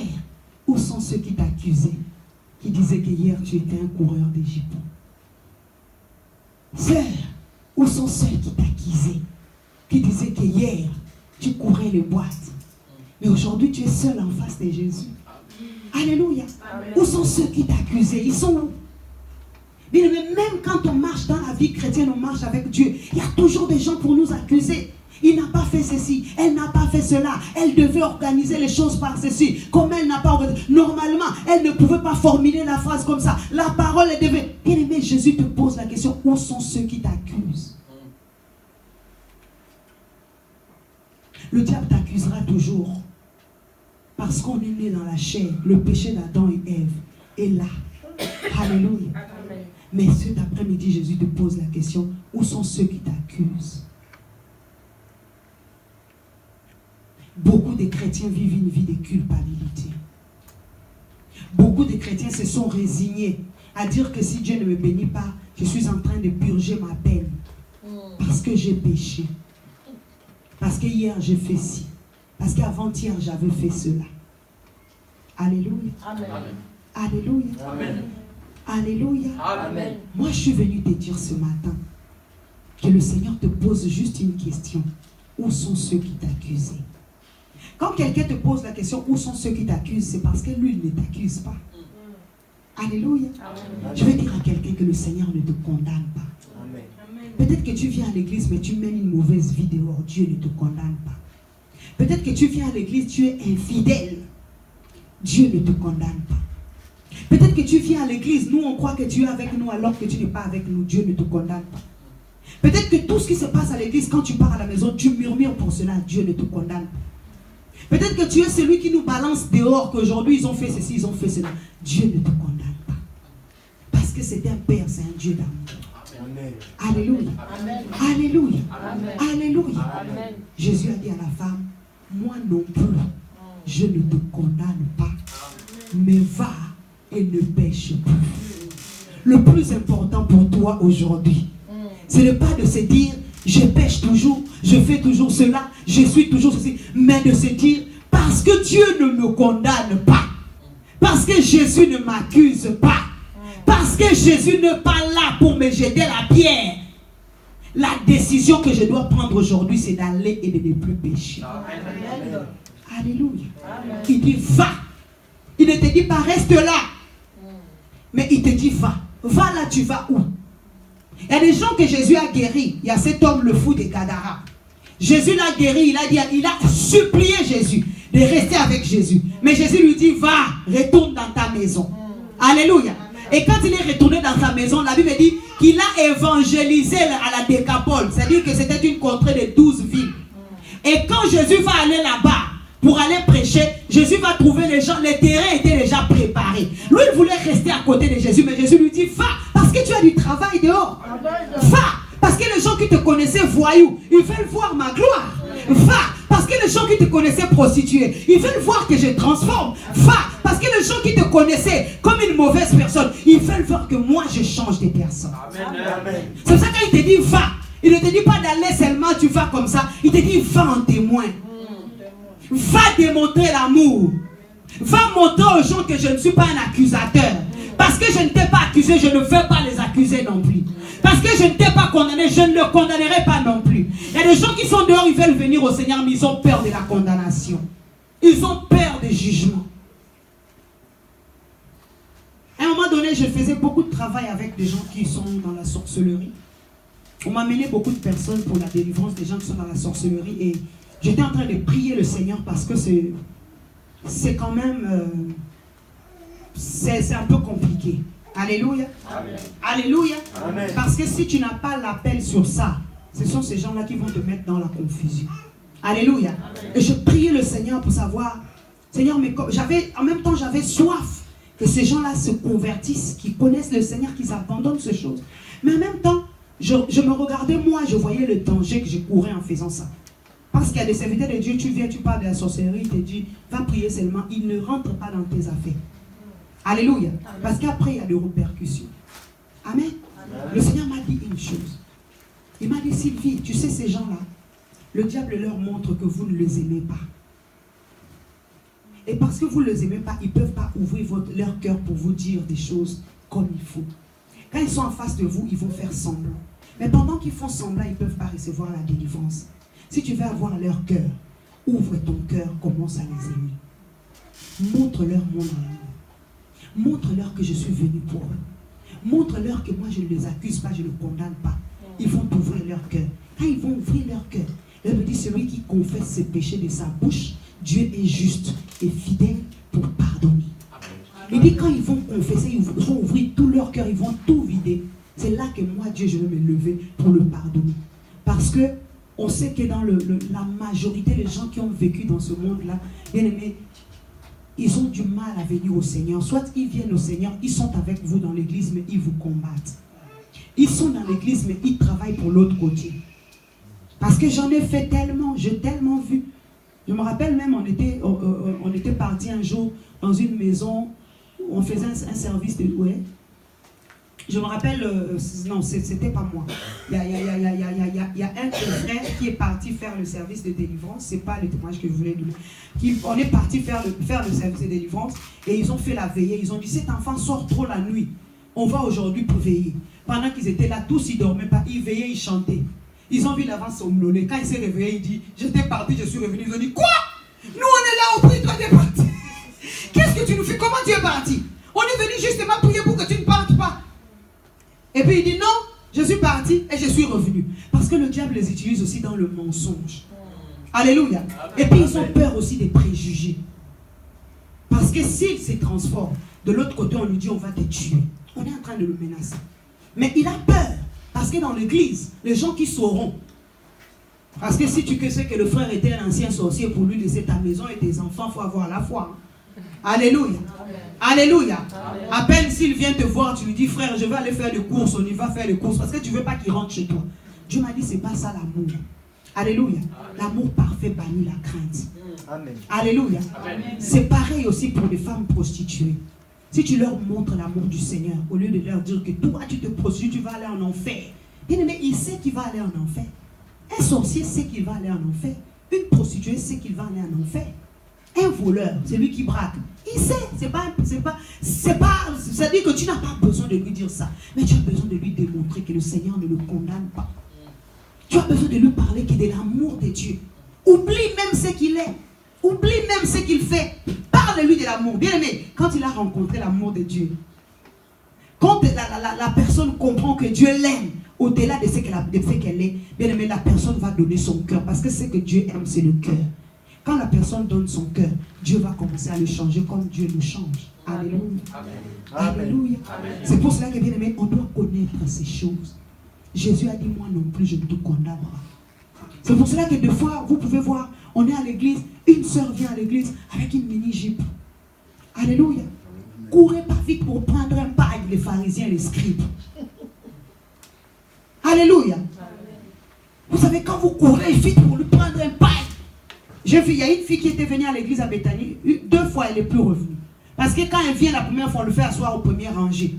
où sont ceux qui t'accusaient? qui disait que hier tu étais un coureur des jupons. Sœur, où sont ceux qui t'accusaient, qui disaient que hier tu courais les boîtes, mais aujourd'hui tu es seul en face de Jésus. Alléluia. Amen. Où sont ceux qui t'accusaient? Ils sont où? Mais même quand on marche dans la vie chrétienne, on marche avec Dieu, il y a toujours des gens pour nous accuser. Il n'a pas fait ceci, elle n'a pas fait cela, elle devait organiser les choses par ceci, comme elle n'a pas organisé. Normalement, elle ne pouvait pas formuler la phrase comme ça. La parole, elle devait... Bien aimé, Jésus te pose la question, où sont ceux qui t'accusent? Le diable t'accusera toujours. Parce qu'on est né dans la chair, le péché d'Adam et Ève est là. Alléluia. Amen. Mais cet après-midi, Jésus te pose la question, où sont ceux qui t'accusent? Beaucoup de chrétiens vivent une vie de culpabilité. Beaucoup de chrétiens se sont résignés à dire que si Dieu ne me bénit pas, je suis en train de purger ma peine. Parce que j'ai péché. Parce que hier j'ai fait ci. Parce qu'avant-hier j'avais fait cela. Alléluia. Amen. Alléluia. Amen. Alléluia. Amen. Moi je suis venu te dire ce matin que le Seigneur te pose juste une question. Où sont ceux qui t'accusaient? Quand quelqu'un te pose la question, où sont ceux qui t'accusent, c'est parce que lui ne t'accuse pas. Alléluia. Amen. Je vais dire à quelqu'un que le Seigneur ne te condamne pas. Peut-être que tu viens à l'église, mais tu mènes une mauvaise vie dehors. Dieu ne te condamne pas. Peut-être que tu viens à l'église, tu es infidèle. Dieu ne te condamne pas. Peut-être que tu viens à l'église, nous on croit que tu es avec nous alors que tu n'es pas avec nous. Dieu ne te condamne pas. Peut-être que tout ce qui se passe à l'église, quand tu pars à la maison, tu murmures pour cela. Dieu ne te condamne pas. Peut-être que tu es celui qui nous balance dehors, qu'aujourd'hui ils ont fait ceci, ils ont fait cela. Dieu ne te condamne pas. Parce que c'est un Père, c'est un Dieu d'amour. Amen. Alléluia. Amen. Alléluia. Amen. Alléluia. Amen. Jésus a dit à la femme, moi non plus, je ne te condamne pas, mais va et ne pêche plus. Le plus important pour toi aujourd'hui, ce n'est pas de se dire, je pêche toujours, je fais toujours cela, je suis toujours ceci, mais de se dire, parce que Dieu ne me condamne pas, parce que Jésus ne m'accuse pas, parce que Jésus n'est pas là pour me jeter la pierre, la décision que je dois prendre aujourd'hui, c'est d'aller et de ne plus pécher. Amen. Alléluia. Amen. Il dit, va. Il ne te dit pas, reste là. Mais il te dit, va. Va là, tu vas où? Il y a des gens que Jésus a guéris. Il y a cet homme, le fou des Gadara. Jésus l'a guéri, il a supplié Jésus de rester avec Jésus. Mais Jésus lui dit, va, retourne dans ta maison. Alléluia. Et quand il est retourné dans sa maison, la Bible dit qu'il a évangélisé à la Décapole. C'est-à-dire que c'était une contrée de 12 villes. Et quand Jésus va aller là-bas pour aller prêcher, Jésus va trouver les gens. Les terrains étaient déjà préparés. Lui, il voulait rester à côté de Jésus. Mais Jésus lui dit, va, parce que tu as du travail dehors. Va, parce que les gens qui te connaissaient voyous, ils veulent voir ma gloire. Va, parce que les gens qui te connaissaient prostituée, ils veulent voir que je transforme. Va, parce que les gens qui te connaissaient comme une mauvaise personne, ils veulent voir que moi je change des personnes. C'est ça qu'il te dit va. Il ne te dit pas d'aller seulement, tu vas comme ça. Il te dit va en témoin. Va démontrer l'amour. Va montrer aux gens que je ne suis pas un accusateur. Parce que je ne t'ai pas accusé, je ne veux pas les accuser non plus. Parce que je ne t'ai pas condamné, je ne le condamnerai pas non plus. Il y a des gens qui sont dehors, ils veulent venir au Seigneur, mais ils ont peur de la condamnation. Ils ont peur du jugement. À un moment donné, je faisais beaucoup de travail avec des gens qui sont dans la sorcellerie. On m'a amené beaucoup de personnes pour la délivrance des gens qui sont dans la sorcellerie. Et j'étais en train de prier le Seigneur parce que c'est quand même... c'est un peu compliqué. Alléluia. Amen. Alléluia. Amen. Parce que si tu n'as pas l'appel sur ça, ce sont ces gens-là qui vont te mettre dans la confusion. Alléluia. Amen. Et je priais le Seigneur pour savoir, Seigneur, mais en même temps j'avais soif que ces gens-là se convertissent, qu'ils connaissent le Seigneur, qu'ils abandonnent ces choses. Mais en même temps, je me regardais moi, je voyais le danger que je courais en faisant ça. Parce qu'il y a des serviteurs de Dieu, tu viens, tu parles de la sorcellerie, il te dit, va prier seulement, il ne rentre pas dans tes affaires. Alléluia. Amen. Parce qu'après, il y a des répercussions. Amen. Amen. Le Seigneur m'a dit une chose. Il m'a dit, Sylvie, tu sais ces gens-là, le diable leur montre que vous ne les aimez pas. Et parce que vous ne les aimez pas, ils ne peuvent pas ouvrir leur cœur pour vous dire des choses comme il faut. Quand ils sont en face de vous, ils vont faire semblant. Mais pendant qu'ils font semblant, ils ne peuvent pas recevoir la délivrance. Si tu veux avoir leur cœur, ouvre ton cœur, commence à les aimer. Montre-leur mon amour. Montre-leur que je suis venu pour eux. Montre-leur que moi je ne les accuse pas, je ne les condamne pas. Ils vont ouvrir leur cœur. Quand ils vont ouvrir leur cœur, elle me dit, celui qui confesse ses péchés de sa bouche, Dieu est juste et fidèle pour pardonner. Il dit, quand ils vont confesser, ils vont ouvrir tout leur cœur, ils vont tout vider. C'est là que moi, Dieu, je vais me lever pour le pardonner. Parce que on sait que dans la majorité des gens qui ont vécu dans ce monde-là, bien aimé, ils ont du mal à venir au Seigneur. Soit ils viennent au Seigneur, ils sont avec vous dans l'église, mais ils vous combattent. Ils sont dans l'église, mais ils travaillent pour l'autre côté. Parce que j'en ai fait tellement, j'ai tellement vu. Je me rappelle même, on était parti un jour dans une maison, où on faisait un service de... Ouais. Je me rappelle, non, c'était pas moi. Il y a un de frères qui est parti faire le service de délivrance. C'est pas le témoignage que je voulais donner. On est parti faire le service de délivrance et ils ont fait la veillée. Ils ont dit, cet enfant sort trop la nuit. On va aujourd'hui pour veiller. Pendant qu'ils étaient là, tous ils ne dormaient pas. Ils veillaient, ils chantaient. Ils ont vu l'avance somnolé. Quand il s'est réveillé, il dit, j'étais parti, je suis revenu. Ils ont dit, quoi? Nous, on est là au prix, toi, tu es parti. Qu'est-ce que tu nous fais? Comment tu es parti? On est venu justement prier pour que tu ne partes pas. Et puis il dit, non, je suis parti et je suis revenu. Parce que le diable les utilise aussi dans le mensonge. Alléluia. Et puis ils ont peur aussi des préjugés. Parce que s'il se transforme, de l'autre côté, on lui dit, on va te tuer. On est en train de le menacer. Mais il a peur. Parce que dans l'église, les gens qui sauront. Parce que si tu sais que le frère était un ancien sorcier, pour lui laisser ta maison et tes enfants, il faut avoir la foi. Alléluia. Alléluia. À peine s'il vient te voir, tu lui dis, frère, je vais aller faire des courses, on y va faire des courses, parce que tu ne veux pas qu'il rentre chez toi. Dieu m'a dit, c'est pas ça l'amour. Alléluia. L'amour parfait bannit la crainte. Amen. Alléluia. C'est pareil aussi pour les femmes prostituées. Si tu leur montres l'amour du Seigneur, au lieu de leur dire que toi, tu te prostitues, tu vas aller en enfer. Bien aimé, il sait qu'il va aller en enfer. Un sorcier sait qu'il va aller en enfer. Une prostituée sait qu'il va aller en enfer. Un voleur, c'est lui qui braque. Il sait, c'est-à-dire que tu n'as pas besoin de lui dire ça. Mais tu as besoin de lui démontrer que le Seigneur ne le condamne pas. Tu as besoin de lui parler que de l'amour de Dieu. Oublie même ce qu'il est. Oublie même ce qu'il fait. Parle-lui de l'amour. Bien aimé, quand il a rencontré l'amour de Dieu, quand la personne comprend que Dieu l'aime, au-delà de ce qu'elle est, bien aimé, la personne va donner son cœur. Parce que ce que Dieu aime, c'est le cœur. Quand la personne donne son cœur, Dieu va commencer à le changer comme Dieu nous change. Alléluia. Amen. Alléluia. C'est pour cela que, bien aimé, on doit connaître ces choses. Jésus a dit, moi non plus, je ne te condamne pas. C'est pour cela que des fois, vous pouvez voir, on est à l'église, une sœur vient à l'église avec une mini-jupe. Alléluia. Courez pas vite pour prendre un paille, les pharisiens et les scribes. Alléluia. Vous savez, quand vous courez vite pour lui prendre un paille, j'ai vu, il y a une fille qui était venue à l'église à Bethany, 2 fois elle n'est plus revenue. Parce que quand elle vient la première fois, on le fait asseoir au premier rangée.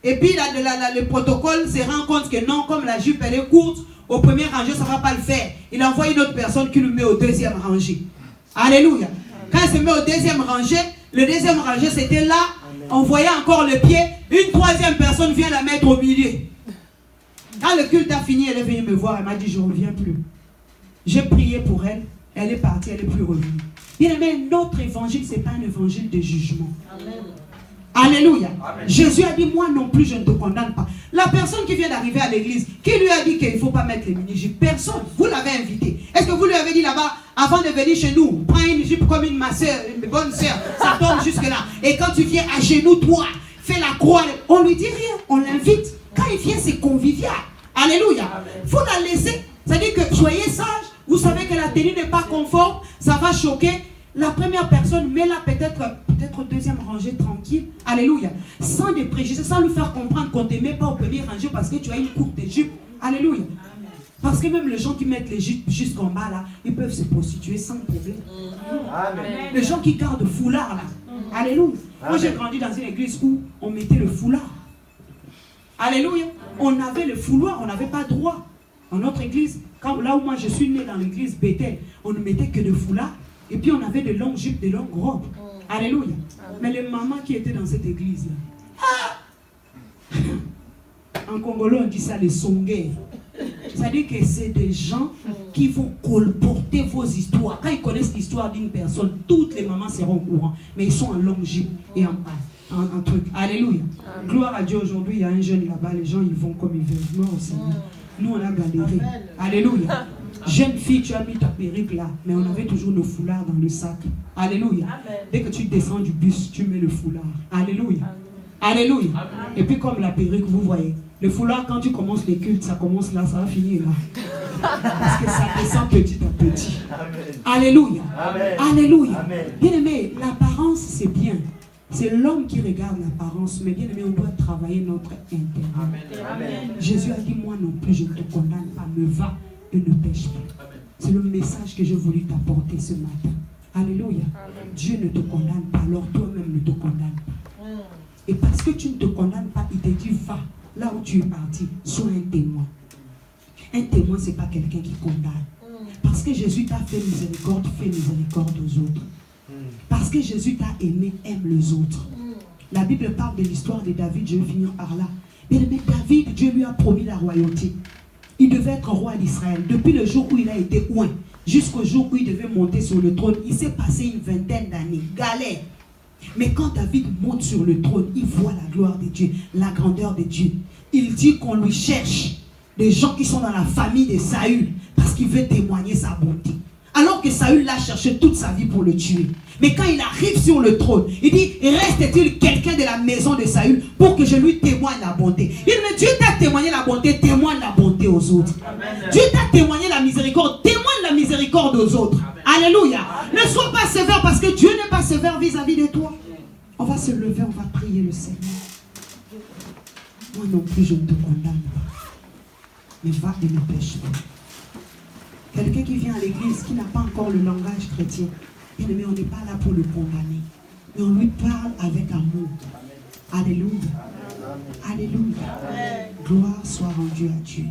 Et puis le protocole se rend compte que non, comme la jupe elle est courte, au premier rangée, ça ne va pas le faire. Il envoie une autre personne qui le met au 2e rangée. Alléluia. Quand elle se met au 2e rangée, le 2e rangée c'était là, on voyait encore le pied, une 3e personne vient la mettre au milieu. Quand le culte a fini, elle est venue me voir, elle m'a dit, je ne reviens plus. J'ai prié pour elle. Elle est partie, elle n'est plus revenue. Bien aimé, notre évangile, ce n'est pas un évangile de jugement. Amen. Alléluia. Amen. Jésus a dit, moi non plus, je ne te condamne pas. La personne qui vient d'arriver à l'église, qui lui a dit qu'il ne faut pas mettre les mini-jupes? Personne. Vous l'avez invité. Est-ce que vous lui avez dit là-bas, avant de venir chez nous, prends une jupe comme une bonne sœur, ça tombe jusque-là. Et quand tu viens à genoux, toi, fais la croix. On lui dit rien, on l'invite. Quand il vient, c'est convivial. Alléluia. Il faut la laisser. C'est-à-dire que soyez sages. Vous savez que la tenue n'est pas conforme, ça va choquer. La première personne, mets-la peut-être 2e rangée tranquille. Alléluia. Sans des préjugés, sans lui faire comprendre qu'on ne te met pas au premier rangée parce que tu as une courte jupe. Alléluia. Parce que même les gens qui mettent les jupes jusqu'en bas là, ils peuvent se prostituer sans problème. Amen. Les gens qui gardent le foulard là. Alléluia. Moi j'ai grandi dans une église où on mettait le foulard. Alléluia. On avait le foulard, on n'avait pas droit. Dans notre église, là où moi je suis né dans l'église Bethel, on ne mettait que de foulard. Et puis on avait de longues jupes, de longues robes. Alléluia. Mais les mamans qui étaient dans cette église-là, en congolais on dit ça les songués. C'est-à-dire que c'est des gens qui vont colporter vos histoires. Quand ils connaissent l'histoire d'une personne, toutes les mamans seront au courant. Mais ils sont en longue et en truc. Alléluia. Gloire à Dieu. Aujourd'hui, il y a un jeune là-bas. Les gens, ils vont comme ils veulent. Gloire au Seigneur. Nous, on a galéré. Alléluia. Jeune fille, tu as mis ta perruque là. Mais on avait toujours le foulard dans le sac. Alléluia. Dès que tu descends du bus, tu mets le foulard. Alléluia. Alléluia. Et puis comme la perruque, vous voyez. Le foulard, quand tu commences les cultes, ça commence là, ça va finir là. Parce que ça descend petit à petit. Amen. Alléluia. Amen. Alléluia. Bien aimé, l'apparence c'est bien. C'est l'homme qui regarde l'apparence. Mais bien aimé, on doit travailler notre intérieur. Jésus a dit, moi non plus, je ne te condamne pas. Me va et ne pêche pas. C'est le message que j'ai voulu t'apporter ce matin. Alléluia. Amen. Dieu ne te condamne pas, alors toi-même ne te condamne pas. Et parce que tu ne te condamnes pas, il te dit, va. Là où tu es parti, sois un témoin. Un témoin, ce n'est pas quelqu'un qui condamne. Parce que Jésus t'a fait miséricorde, fais miséricorde aux autres. Parce que Jésus t'a aimé, aime les autres. La Bible parle de l'histoire de David, je vais finir par là. Mais David, Dieu lui a promis la royauté. Il devait être roi d'Israël. Depuis le jour où il a été oint, jusqu'au jour où il devait monter sur le trône, il s'est passé une vingtaine d'années. Galère. Mais quand David monte sur le trône, il voit la gloire de Dieu, la grandeur de Dieu. Il dit qu'on lui cherche des gens qui sont dans la famille de Saül parce qu'il veut témoigner sa bonté. Alors que Saül l'a cherché toute sa vie pour le tuer. Mais quand il arrive sur le trône, il dit, reste-t-il quelqu'un de la maison de Saül pour que je lui témoigne la bonté? Il dit, mais Dieu t'a témoigné la bonté, témoigne la bonté aux autres. Amen. Dieu t'a témoigné la miséricorde, témoigne la miséricorde aux autres. Amen. Alléluia. Amen. Ne sois pas sévère parce que Dieu n'est pas sévère vis-à-vis de toi. On va se lever, on va prier le Seigneur. Moi non plus, je ne te condamne pas. Mais va et ne pêche pas. Quelqu'un qui vient à l'église, qui n'a pas encore le langage chrétien, bien aimé, on n'est pas là pour le condamner. Mais on lui parle avec amour. Alléluia. Alléluia. Gloire soit rendue à Dieu.